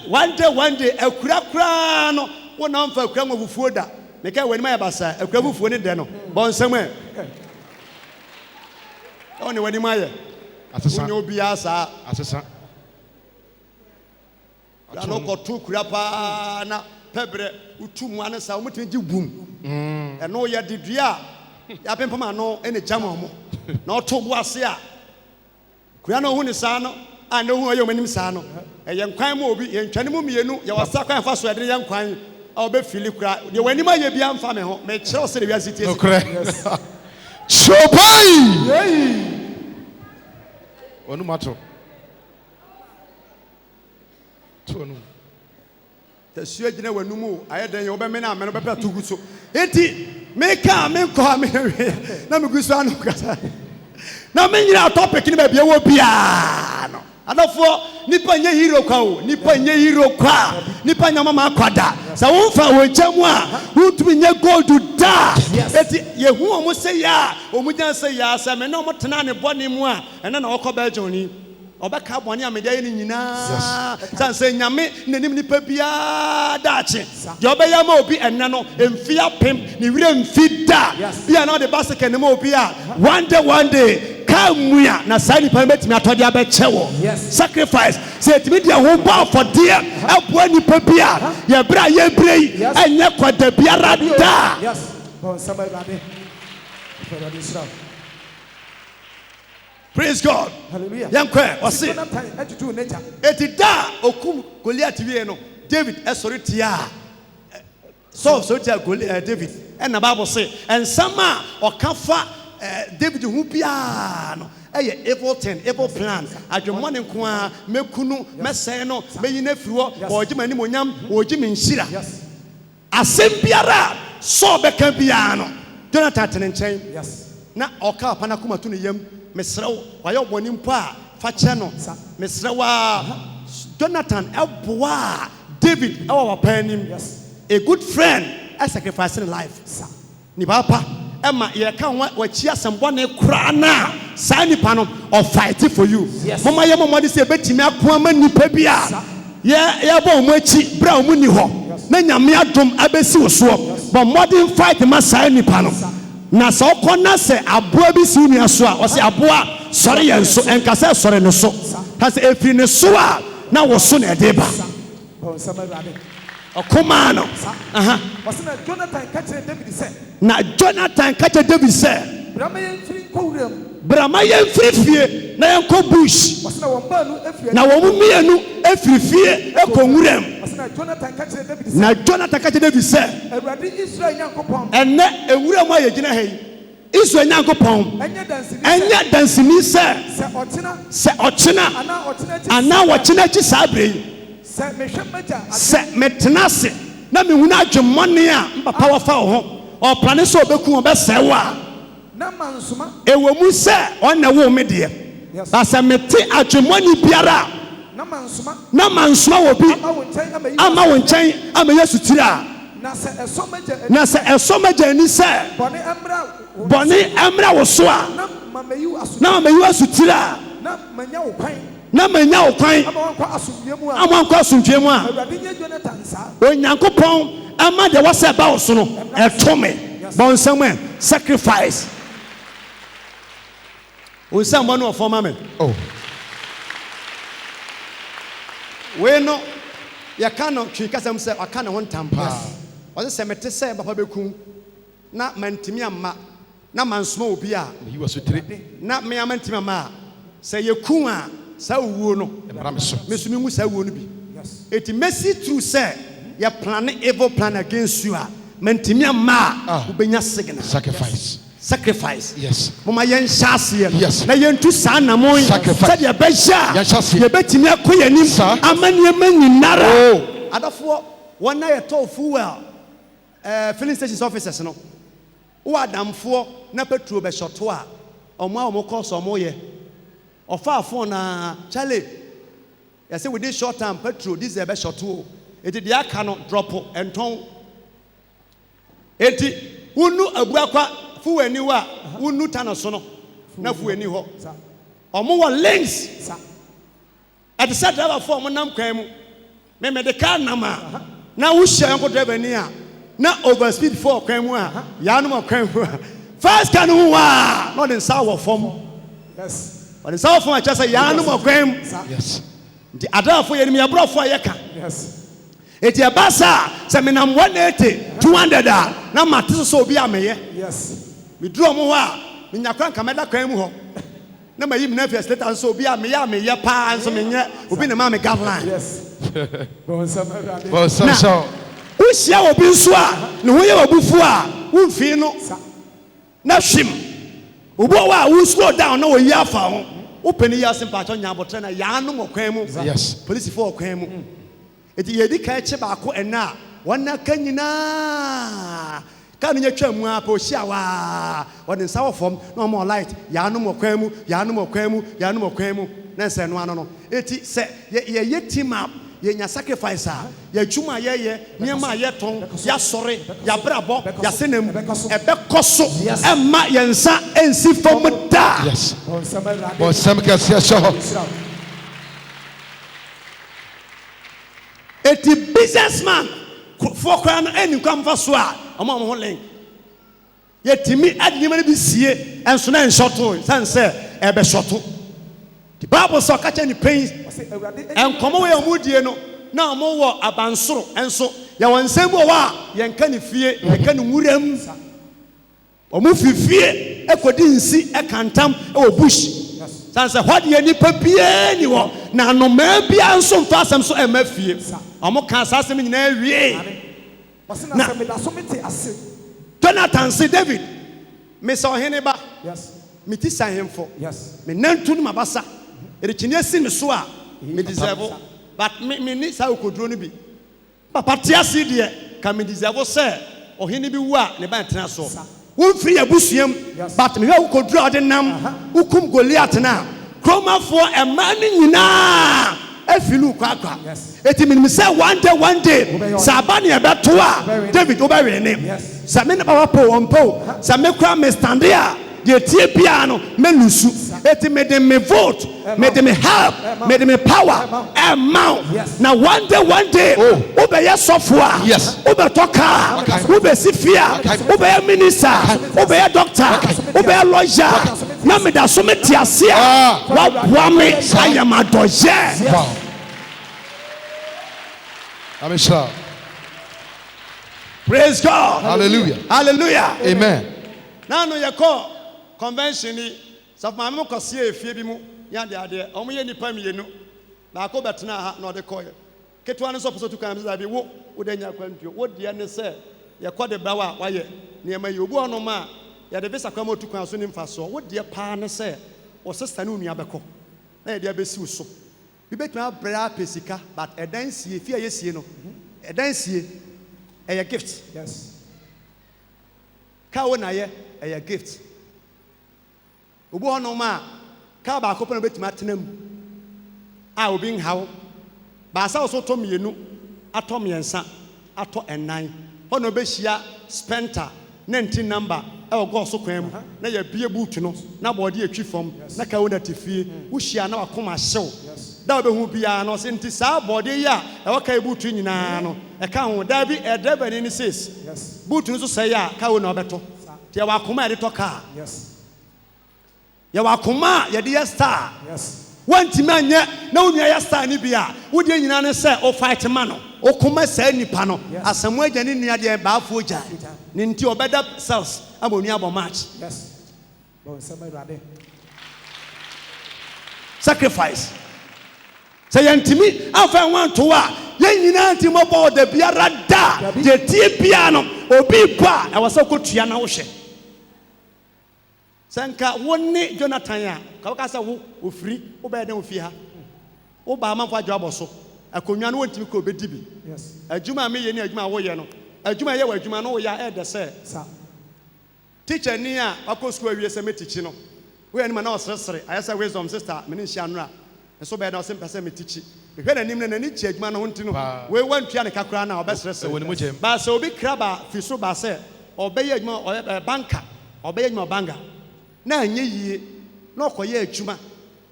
one day akura no wona mfa akura ngofufuo da me ka wani ma ya basa akura fufuo ne de no bon nsem e oni wani ma ye asesa onye obi asa asesa ano kotu kura pa na pebre utumu anasa omutimi gi gum eno ye didua ya pempama no ene jama mo na oto bo ase a kura no hu ni sa no ana hu ayo manim sa no ye nkwan mo obi ye ntwane mu mienu ye wasa kwan fa so ye de ye nkwan a obe fili kura ye wani ma ye bia mfa me ho me kire o se de bia sitie chopai onu mato tonu tasua gina wanumu ayeden ye obe me na me no bepa tugu so enti me ka me ko me na me gusu anu kasa na me nyira topic ni ba bia wo bia no adofo nipa nye hero kwa o nipa nye hero kwa nipa nyama ma kwada sa wo mfa wo nchamu a wutumi nye gold da enti ye hu o mo se ya o mu jan se ya sa me na o mo tena ne boni mu a ena na okọ ba joni obeka boni amedia ye nyina sanse nyame nanim nipa bia daache je obeya ma obi enne no emfia pem ni wire mfida bia na de basket ne ma obi a one day kamua na sani pa betimi atode abechewo sacrifice say timi dia ho ba for there abo nipa bia ye bra ye brei enye kwada bia rada yes bon Samuel Rade for the Israel. Praise God. Hallelujah. Yankwe, wasi. Eti da okum Goliath wie no. David esori tia. So tia David. And the Bible say, and sama okafa David hu bia no. Eye evil plan. Adwemone nko a mekunu mesɛe no meyine friwo oji mani monyam oji menhira. Asem biara so beka bia no. Jonathan tenenchen. Yes. Na oka pana kuma tu ne yam mesrew wayo boni mpo a fa che no mesrewa Jonathan elboa David our panim a good friend a sacrificing life ni papa ema ye kan wa chi asembo ne kura na sa nipa no of fight for you mama ye mama de se betimi akoma nipa bia ye bo mo achi bra mo ni ho na nyame adom abesi wo so but modern fight ma sa nipa no na so kona se aboa bi si nua so a o se aboa sore yen so enka se sore no so ha se efiri ne so a na wo so na de ba okoma no aha wasina Jonathan catch David say na Jonathan catch David say brama yen firi kowuram brama yen firi fie na yen ko bush wasina wo ba no afiri na wo mienu efiri fie ekowuram wasina Jonathan catch David say na Jonathan catch David say Awurade Israel Nyankopon enne ewuram a ye gina hei Israel Nyankopon enya dansini se ochina ana wochina chi sabre se metenase na mehunu adwemmone a mpapa wa fa ho o plane so obeku obesewa na mansuma ewo mu se ona wo me de ba se mete adwemmone biara na mansuma wo bi ama wo nchen ama Yesu tira na se esomaja ni se boni emra wo so a na mameyu asutira na manya wo kwan amankɔ asomdwe mu a onyankopɔn ama de wɔsɛ ba wo so no ɛtome bɔnsɛm sacrifice onsɛmbɔ no ɔfɔma me we no yɛka no twi kasɛm sɛ aka ne ho ntam paa ɔsɛ sɛ mete sɛ papa bɛkum na mantimi amma na mansoma obi a na me amantimi amma a sɛ yɛkum a saa wuo no mesu me ngu saa wuo no bi eti mesi through sɛ yɛ plan evil plan against you a mantimi amma a wobɛnya signal sacrifice yes mama yen hyase yes na yen tu saa namon said ye be sha ye betimi akoyanim amane manyinara adafo wona ye to fuel filling station officers no wo adamfo na petrol be shoto a omo course omo ye ofaafo na chale ye say within short time petrol diesel be shoto eti dia aka no drop enton eti unu abuakwa fuweni wa unu tana so no na fuweni ho omo wo links at the set driver for mo nam kwan mu me de car nama na wo hia enko driver ni a na overspeed for kwan mu a ya no kwan mu first can who wa not in sour form yes on the sour form I just say ya no kwan yes the other for ye me abrofo ayeka yes eti abasa se me nam 180 200 na mate so obi ameye yes me duro mo ho a me nyakwa nka meda kwan mu ho na mayi me na first later so obi ameye pa nso me nye obi na ma me guideline yes well so usia obi nso a ne ho ye obufu a wumfi no na hwim obo wa wo slow down na wo yi afa ho openi ya simpa cho nya botre na ya no mo kwan mu yes police for kwan mu eti yedi ka eche ba ko ena wana kanyina ka no nyatwa mu apa ohia wa wode nsawo fom na mo light ya no mo kwan mu ya no mo kwan mu ya no mo kwan mu na nse no ano no eti se ye team up ye nya sacrifice a ye dwuma ye niema ye ton ya sore ya brabo ya senam ebe koso emma ye nsa ensi fom da yes bon sam ka sia sho eti businessman for kwan eni kwamfa so a omo ho link yetimi adnima bi sie enso na enshoto sanse ebe shoto the bible so ka chani pain enkomo we omudie no na omo wo abansoro enso ya wansem wo a yenka ne fie yenka ne wuram omo fifie ekodi nsi ekantam e bush sanse hodi ani papie ni wo na no ma bia nso mfa asem so e mafie omo kan asem nyina wie na me da so mete ase Jonathan say David me so hene ba yes me ti san hemfo yes me nantu no mabasa e de kine si me so a me deserve but me ni sa okoduro no bi papa ti ase de ka me deserve say ohene bi wu a ne ba ntena so won free abusuam but me hwa okoduro ode nam ukum Goliath na kromafo e ma ni nyina afilu kwakwa eti minim say one day sabani e beto a David obawe ne sa me na papa po onpo sa me kwa me stand there de tie bia no me lusu eti me de me vote me de me help me de me power amount na one day obeye sofua obeto car obesi fia obeye minister obeye doctor obeye lawyer na me da so me tiase a wa boa me ayama doje amen sir praise God hallelujah amen now no ye call convention ni so ma me ko se efie bi mu ya de omo ye nipa mienu na ko betena ha na ode koye ketwa ne so poso tu kan bi wo de nya kwantuo wo de ne se ye ko de brawa wa ye ne ma ye obu ono ma ya de bisa kwa mo tu kan so ni mfa so wo de pa ne se o sister ne onua beko na ye de abesi so bi betuna bra pesika but edan sie fie ye sie no edan sie a gift yes ka wona ye a gift obu ono ma ka ba akopana betima tenam a obi nhawo ba sa so to mienu ato miensa ato enan hono be hia spenter 19 number ɛwɔ gɔɔso kwan mu na yɛbie boot no na bɔɔde atwi fam na ka wo na te fie wohyia na wakoma hyew da wobɛhu biara no ɔse nti saa bɔɔde yi a ɛwɔ ka boot nyinaa no ɛka ho da bi ɛdrɛbani ne says boot no so sɛe a ka wo na ɔbɛtɔ nti yɛwɔ akoma a yɛde tɔ kaa yɛwɔ akoma a yɛde yɛ star wantimi anyɛ na wo nua yɛ star ne bi a wodeɛ nyinaa ne sɛ wo fight ma no wokoma saa nnipa no asɛmo agya ne nnua deɛ baafoɔ gya ne nti ɔbɛda cells ama onua abɔ match sacrifice sɛ yɛntimi amfa wanto a yɛn nyinaa nti mɔbɔ ɔda biara da deɛ tie biara no obi bɔ a ɛwɔ sɛ wokɔtua na wohwɛ sɛ nka wo ne Jonathan a ka woka sɛ wo ofiri wobɛyɛ dɛn ofie ha wobaa amanfo adwo abɔ so akonnwa no wɔntimi kɔ obɛdi bi adwuma a meyɛ ne adwuma a woyɛ no adwuma a yɛwɔ adwuma no woyɛ ɛdɛ sɛ teacher ni a wakɔ school awie sɛ metikyi no woyɛ no ma na ɔseresere ayɛ sɛ wisdom sister mene nhyia no a ɛso bɛyɛ na ɔsɛ mpɛ sɛ metikyi mehwɛ n'anim no n'ani kyi adwuma no ho nti no wei wantua ne kakora no a ɔbɛseresere baa sɛ obi kra baa fi so baa sɛ ɔbɛyɛ adwuma ɔyɛ banka ɔbɛyɛ adwuma ɔbanga na anyɛ yie na ɔkɔyɛ adwuma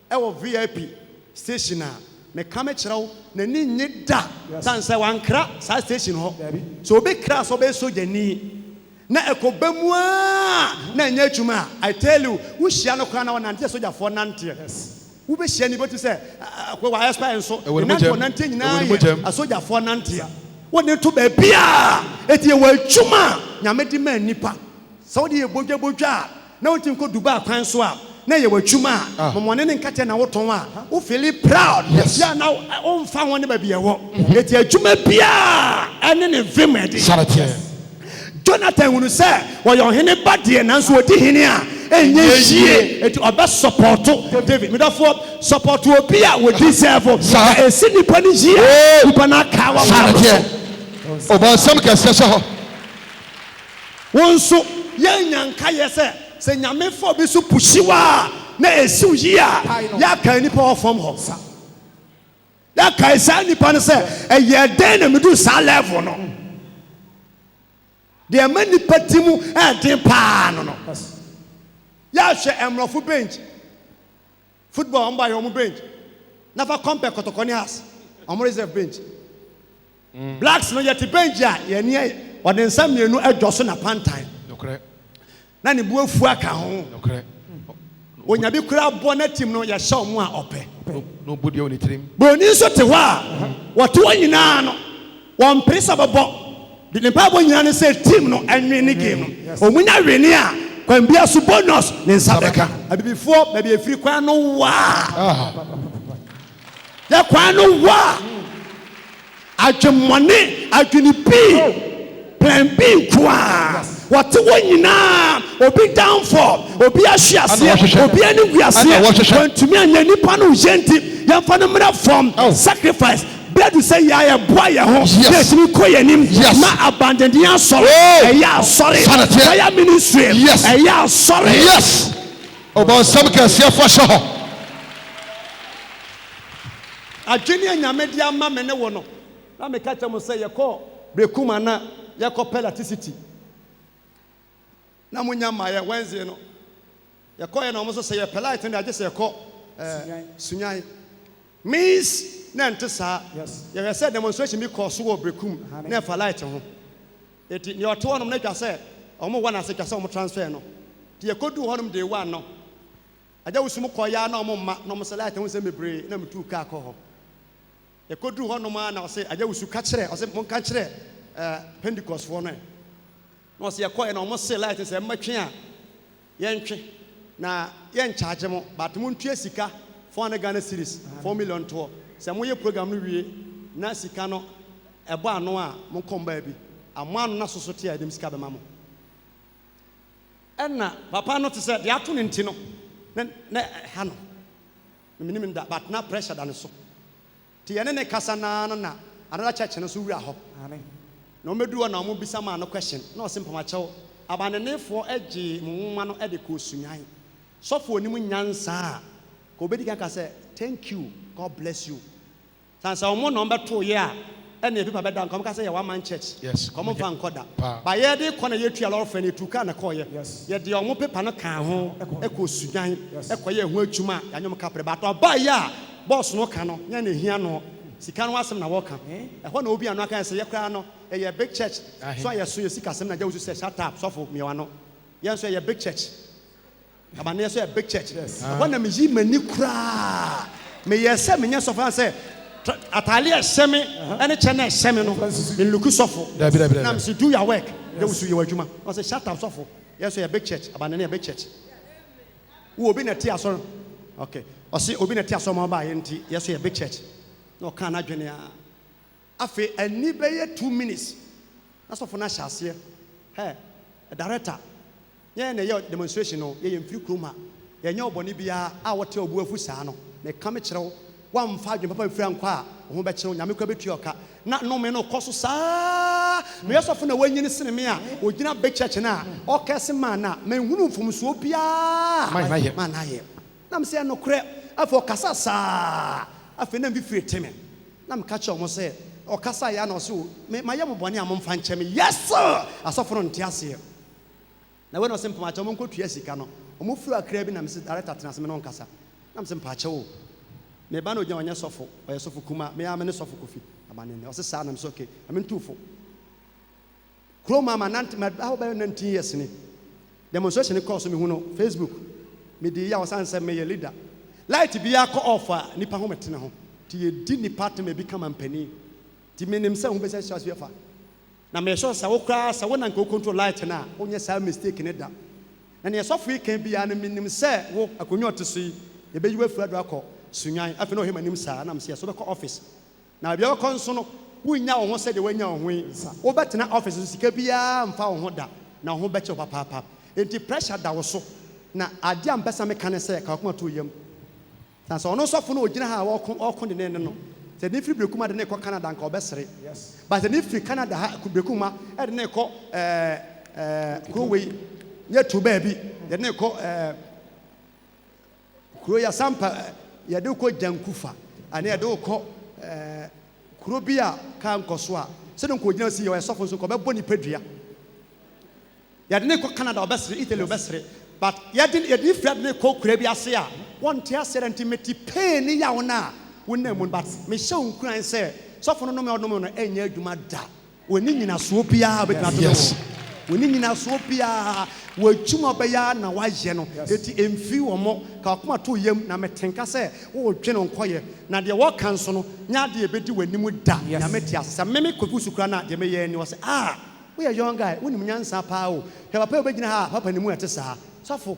ɛwɔ VIP station a meka mekyerɛ wo n'ani nye da san sɛ wankra saa station hɔ so obi kra sɛ ɔbɛyɛ sogyani na ɛkɔba mu a na anyɛ adwuma a I tell you wohyia no koraa na wɔnante sogyafoɔ nanteɛ wobɛhyia ni bɛtu sɛ wɔ expire nso nante nyinaa yɛ asogyafoɔ nanteɛ wɔde to baabi a ɛti yɛwɔ adwuma a nyame de ma nnipa sɛ wode yɛ bodwabodwa a na wontim kɔ Dubai kwan so a na yɛwɔ adwuma a mɔmɔne ne nkatɛ na wotɔn a wo feel proud ya na womfa ho ne baabi yɛwɔ ɛti adwuma biaa ɛne ne vemɛde Jonathan hunu sɛ wɔyɛ ɔhene ba deɛ nanso ɔdi hene a ɛnyɛ yie ɛti ɔbɛsupɔto David medafoɔ support obi a wɔdi sɛfo na ɛsi nipa no yie nipa no aka wa ɔbɔnsɛm kɛsɛ hyɛ hɔ wo nso yɛnya nkayɛ sɛ nyame fa obi so puhyiwa na ɛsiw yie a yɛaka nipa wɔ fam hɔ yɛaka saa nipa no sɛ ɛyɛ dɛn na medu saa level no deɛ ma nipa ti mu ɛden paa no yɛahwɛ mmorɔfo bench football ɔmo ba yɛ ɔmo bench nafa compare kɔtɔkɔ ne house ɔmo reserve bench blacks no yɛte bench a yɛne ɔde nsa mmienu adwo so na pantan na ne bu afu aka ho onya bi kura bɔ na team no yɛhyɛ ɔmo a ɔpɛ no body on the team boni nso te hɔ a wɔte wɔn nyinaa no wɔn mpere sɛ bɛbɔ de ne mpaabɔ nyinaa ne sɛ team no ɛnwe ne game no ɔmo nya wene a kwan bia so bonus ne nsa bɛka abibifoɔ baabi efiri kwan no waa yɛ kwan no waa adwemmɔne adwene pii plan B nkoa wɔte wɔn nyinaa obi downfall obi ahwe aseɛ obi ani gu aseɛ wɔntumi anyɛ nipa no yɛ nti yɛmfa no mmerɛ fam sacrifice bɛdu sɛ yɛayɛ boa yɛ ho na ɛtumi kɔ yɛ anim ma abandedeɛ asɔre ɛyɛ asɔre ɛyɛ ministry ɛyɛ asɔre ɔbɔnsɛm kɛseɛ fa hyɛ hɔ adwene a nyame de ama me ne wo no na meka kyɛ mo sɛ yɛkɔ Brekuma na yɛkɔ Pelaticity na munya ma yɛ Wednesday no yɛkɔ yɛ na ɔmo so sɛ yɛ Pelite ne agye sɛ yɛkɔ Sunyai means na nte saa yɛhwɛ sɛ demonstration bi kɔɔ so wɔ Brekum na ɛfa light ho eti ne ɔte hɔ nom na atwa sɛ ɔmo wɔ na ase twa sɛ ɔmo transfer no ti yɛkɔdu hɔ nom day one no agya wosum kɔ ya na ɔmo ma na ɔmo sɛ light ho sɛ mebree na metu kaa kɔ hɔ yɛkɔdu hɔ nom a na ɔsɛ agya wosu ka kyerɛ ɔsɛ mo ka kyerɛ Pentecost foɔ no na ɔsɛ yɛkɔ yɛ na ɔmo se light sɛ mmatwe a yɛntwe na yɛnkyagye mo but mo ntue sika 400 Ghana cedis 4 million toɔ sɛ moyɛ program no wie na sika no ɛbɔ ano a monkɔ mbaa bi amo ano na soso te a ɛdem sika bɛma mo ɛna papa no te sɛ de ato ne nti no na ha no menim da but na pressure da ne so te yɛne ne kasa naa no na another church no so wura hɔ na ɔmɛdu hɔ na ɔmo bisa ma no question na ɔse mpamakyɛw abanenefoɔ agye mo nwoma no ɛde kɔ Sunyai sɔfo onim nyansa a ka obɛdi ka sɛ thank you God bless you sansa ɔmo na ɔmbɛto yɛ a and if people better come say one man church. Yes. Come on, fan koda. Pa. By ye de kona ye tua lord friend to kan na call ye. Yes. Ye de omo paper no kan ho e ko sudan e ko ye ho adwuma ya nyom kapre ba to ba ya boss no kan no nya na hia no sika no asem na wo kan e ho na obi anu kan say ye kra no e ye big church so ye so ye sika asem na jawusu say shut up so for me wa no ye so ye big church abane so ye big church ho na me yi mani kra me ye say me nya so fa say atali esemi ene chene esemi no in luku sofo na me say do your work jawusu ye wadwuma I say shut up sofo ye so ye big church abane na big church wo obi na ti aso okay I say obi na ti aso ma ba ye nti ye so ye big church no kan na dwene a afi ani be ye 2 minutes na sofo na hyase he director ye na ye demonstration no ye mfiri kroma ye nya oboni bia a wote obu afu saa no me kam kirew wan fa adwen papa mfiri anko a ho be kirew nyame kwa betu oka na no me no koso saa me sofo na wanyini sene me a ogina big church na o kese man na me hunu mfumso bia man na ye na me se no kre afo kasa saa afi na mfiri teme na me ka che omo se o kasa ya na o se ma ye mo bone a mo mfa nche me yes sir asofo no ntiase na we no se mpama che mo nkotu asika no omo furu akra bi na me se director tena se me no nkasa na me se mpa che wo me ba no gya onye sofo o ye sofo kuma me ya me ne sofo kofi amane ne o se sa na me so okay ame ntufo kroma ma 19 years ni demonstration course me hu no Facebook me di ya o san se me ye leader light bi ya ko offer nipa ho metene ho ti ye di nipa te me become ampani ti me nim se ho be se sha fa na me so sa wo kra sa wo na nko control light na onye sa mistake ne da na ne sofo yi kan bi ya na me nim se wo akonyo oteso yi ye be yiwa fura do akọ sunyan afi no he manim sa na me se so be ko office na bia ko nso no wunya wo ho se de wanya wo ho wo betena office so sika bia mfa wo ho da na wo ho be che papa enti pressure da wo so na ade am pesa me kan se ka ko to yam na so no sofo no ogina ha wo ko de ne no se ni free brekuma de ne ko Canada nka obesere yes but ni free Canada ha brekuma e de ne ko ko we ye to ba bi de ne ko kuro ya sampa ya de ko jankufa ane ya de ko kuro bia ka nkoso a se no ko gina si ya sofo so ko be boni padua ya de ne ko Canada obesere Italy obesere but ya de free ne ko kura bi ase a won tia serentiment pain ya wona wonna mun but me show nkran say sofo no me odom no enya adwuma da woni nyina so bia be tena to woni nyina so bia wajuma bia na waye no eti emfi wo mo ka koma to yam na metenka say wo dwe no nkoye na de wo kan so no nya de ebedi wanimu da na meti asa meme kofu sukura na de me ye ni wo say we are young guy woni munyansa pa o he papa obegina ha papa ni mu ete saa sofo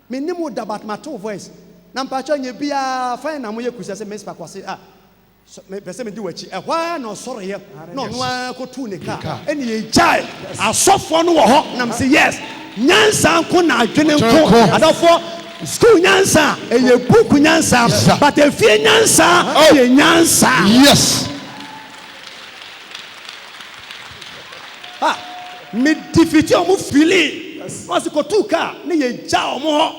me nimu da but my two voice na mpacho nye bia fine na moye kusa se mespa kwase me pese me di wachi ehwa na osoro ye no no akotu ne ka eni ye jai asofo no wo ho na me say yes nyansa nko na adwene nko adofo school nyansa eye book nyansa but efie nyansa eye nyansa yes me defeat o mu fili wasi ko tuka ne ye ja o mo ho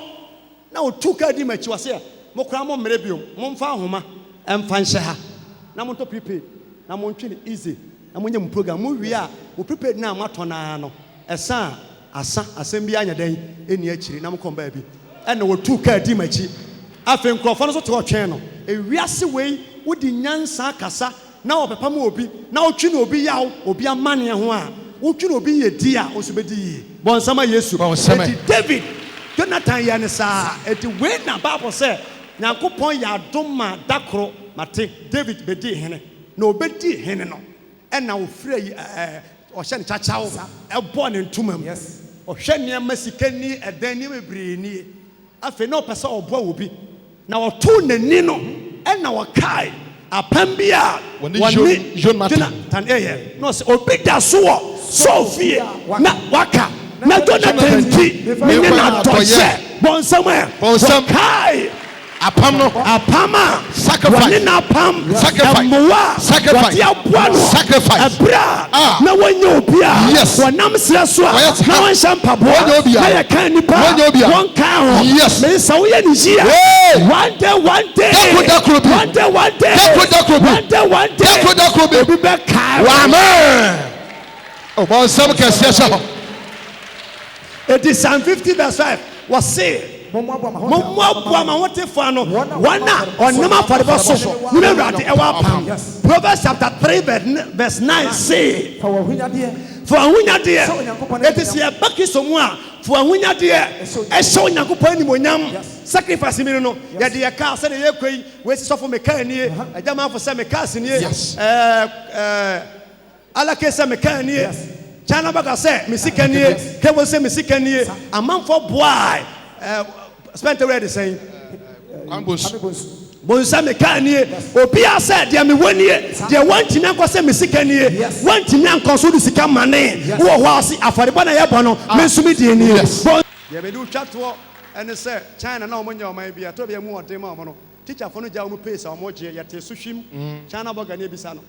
na o tuka di machi wase mo kra mo mere biom mo mfa ahoma emfa nhye ha na mo to prepare na mo ntwe easy na mo nyem program mo wi a mo prepare na mo atona no esa asem bi anya dan eni akiri na mo kom ba bi ena o tuka di machi afen krofo no so to otwen no ewiase wei wodi nyansa kasa na opepa mo obi na otwe no obi yaw obi amane ho a wotwe no obi ye di a osubedi bonsama Yesu eti David Jonathan yanisa eti we na Bible say Nyankopon ya adoma dakro mate David bedi hene na obedi hene no ena ofire ohye ne chachawo ebo ne ntumam ohwe ne masikani edan ne bebreni afi na opese obo obi na oto nani no ena wakai apambia woni Jonathan no se obi da so Sophie na waka na Jonathan ti me na toye bonsam kai apama sacrifice na pam sacrifice ya bwano sacrifice na wonye obia wonam sira so na won shampabo na ya kan nipa won kan ho me sa wo ye ni jia day. One day. One day. Amen. Oh, but some can say it is Psalm 50 verse 5. Was say. Proverbs chapter 3 verse 9 say for ahunya dear it is your back is somewhere for ahunya dear e show nyankopon ni monyam sacrifice me no ye de car say ye kwei we so for meka ni e jama for say meka ni ala ke say meka ni China baga say misika ni ke wo say misika ni amam for boy spent already saying Bonsa mekanie obia said dia me woni dia wanti me nkose me sika nie wanti me nkonso du sika mane wo ho ase afareba na yebo no me nsumi die nie dia me du twato ene say China na omonya oman bia to bia mu odem ma no teacher fo no ja omo pay sa omo je ya te so hwim China boga ne bisa no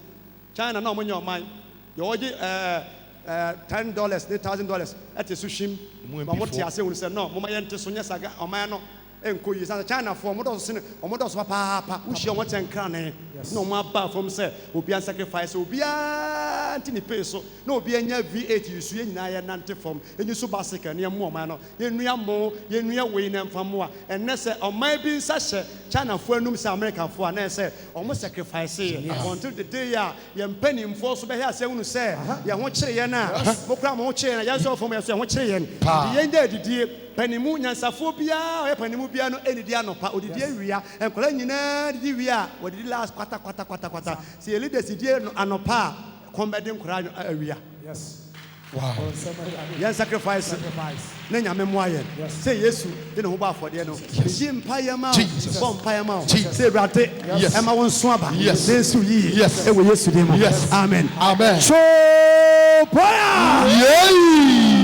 China na omonya oman ye oje $10 $1,000 at so hwim ma mo te ase wonu say no mo ma ye nte so nya saga oman no enko yi sa China for omodo so papa wo hia omo tenkra ne no mo aba from say obi an sacrifice obi anti ni pay so no obi anya V8 yusu ye nyina ye nante from enyi so basika ne mo oman no ye nua we na mfamo a enne say oman bi nsa hye China for anum say American for na say omo sacrifice until the day ya ye mpanim for so be hia say unu say ye ho kire ye na mo kra mo ho kire na ye so from ye so ho kire ye ye nya didie panimu nyansafo bia o panimu bia no enidi anopa odidi awia enkola nyina didi wia odidi last kwata see leaders didi anopa kombede nkora awia Yes. Wow. Yes, sacrifice. Nenya memoye. Say Yesu, de no ba for de no. Ji mpaye ma. Bom mpaye ma. Say rate. Ema won so aba. Yesu yi. E wo Yesu de ma. Amen. Amen. So prayer. Yeah.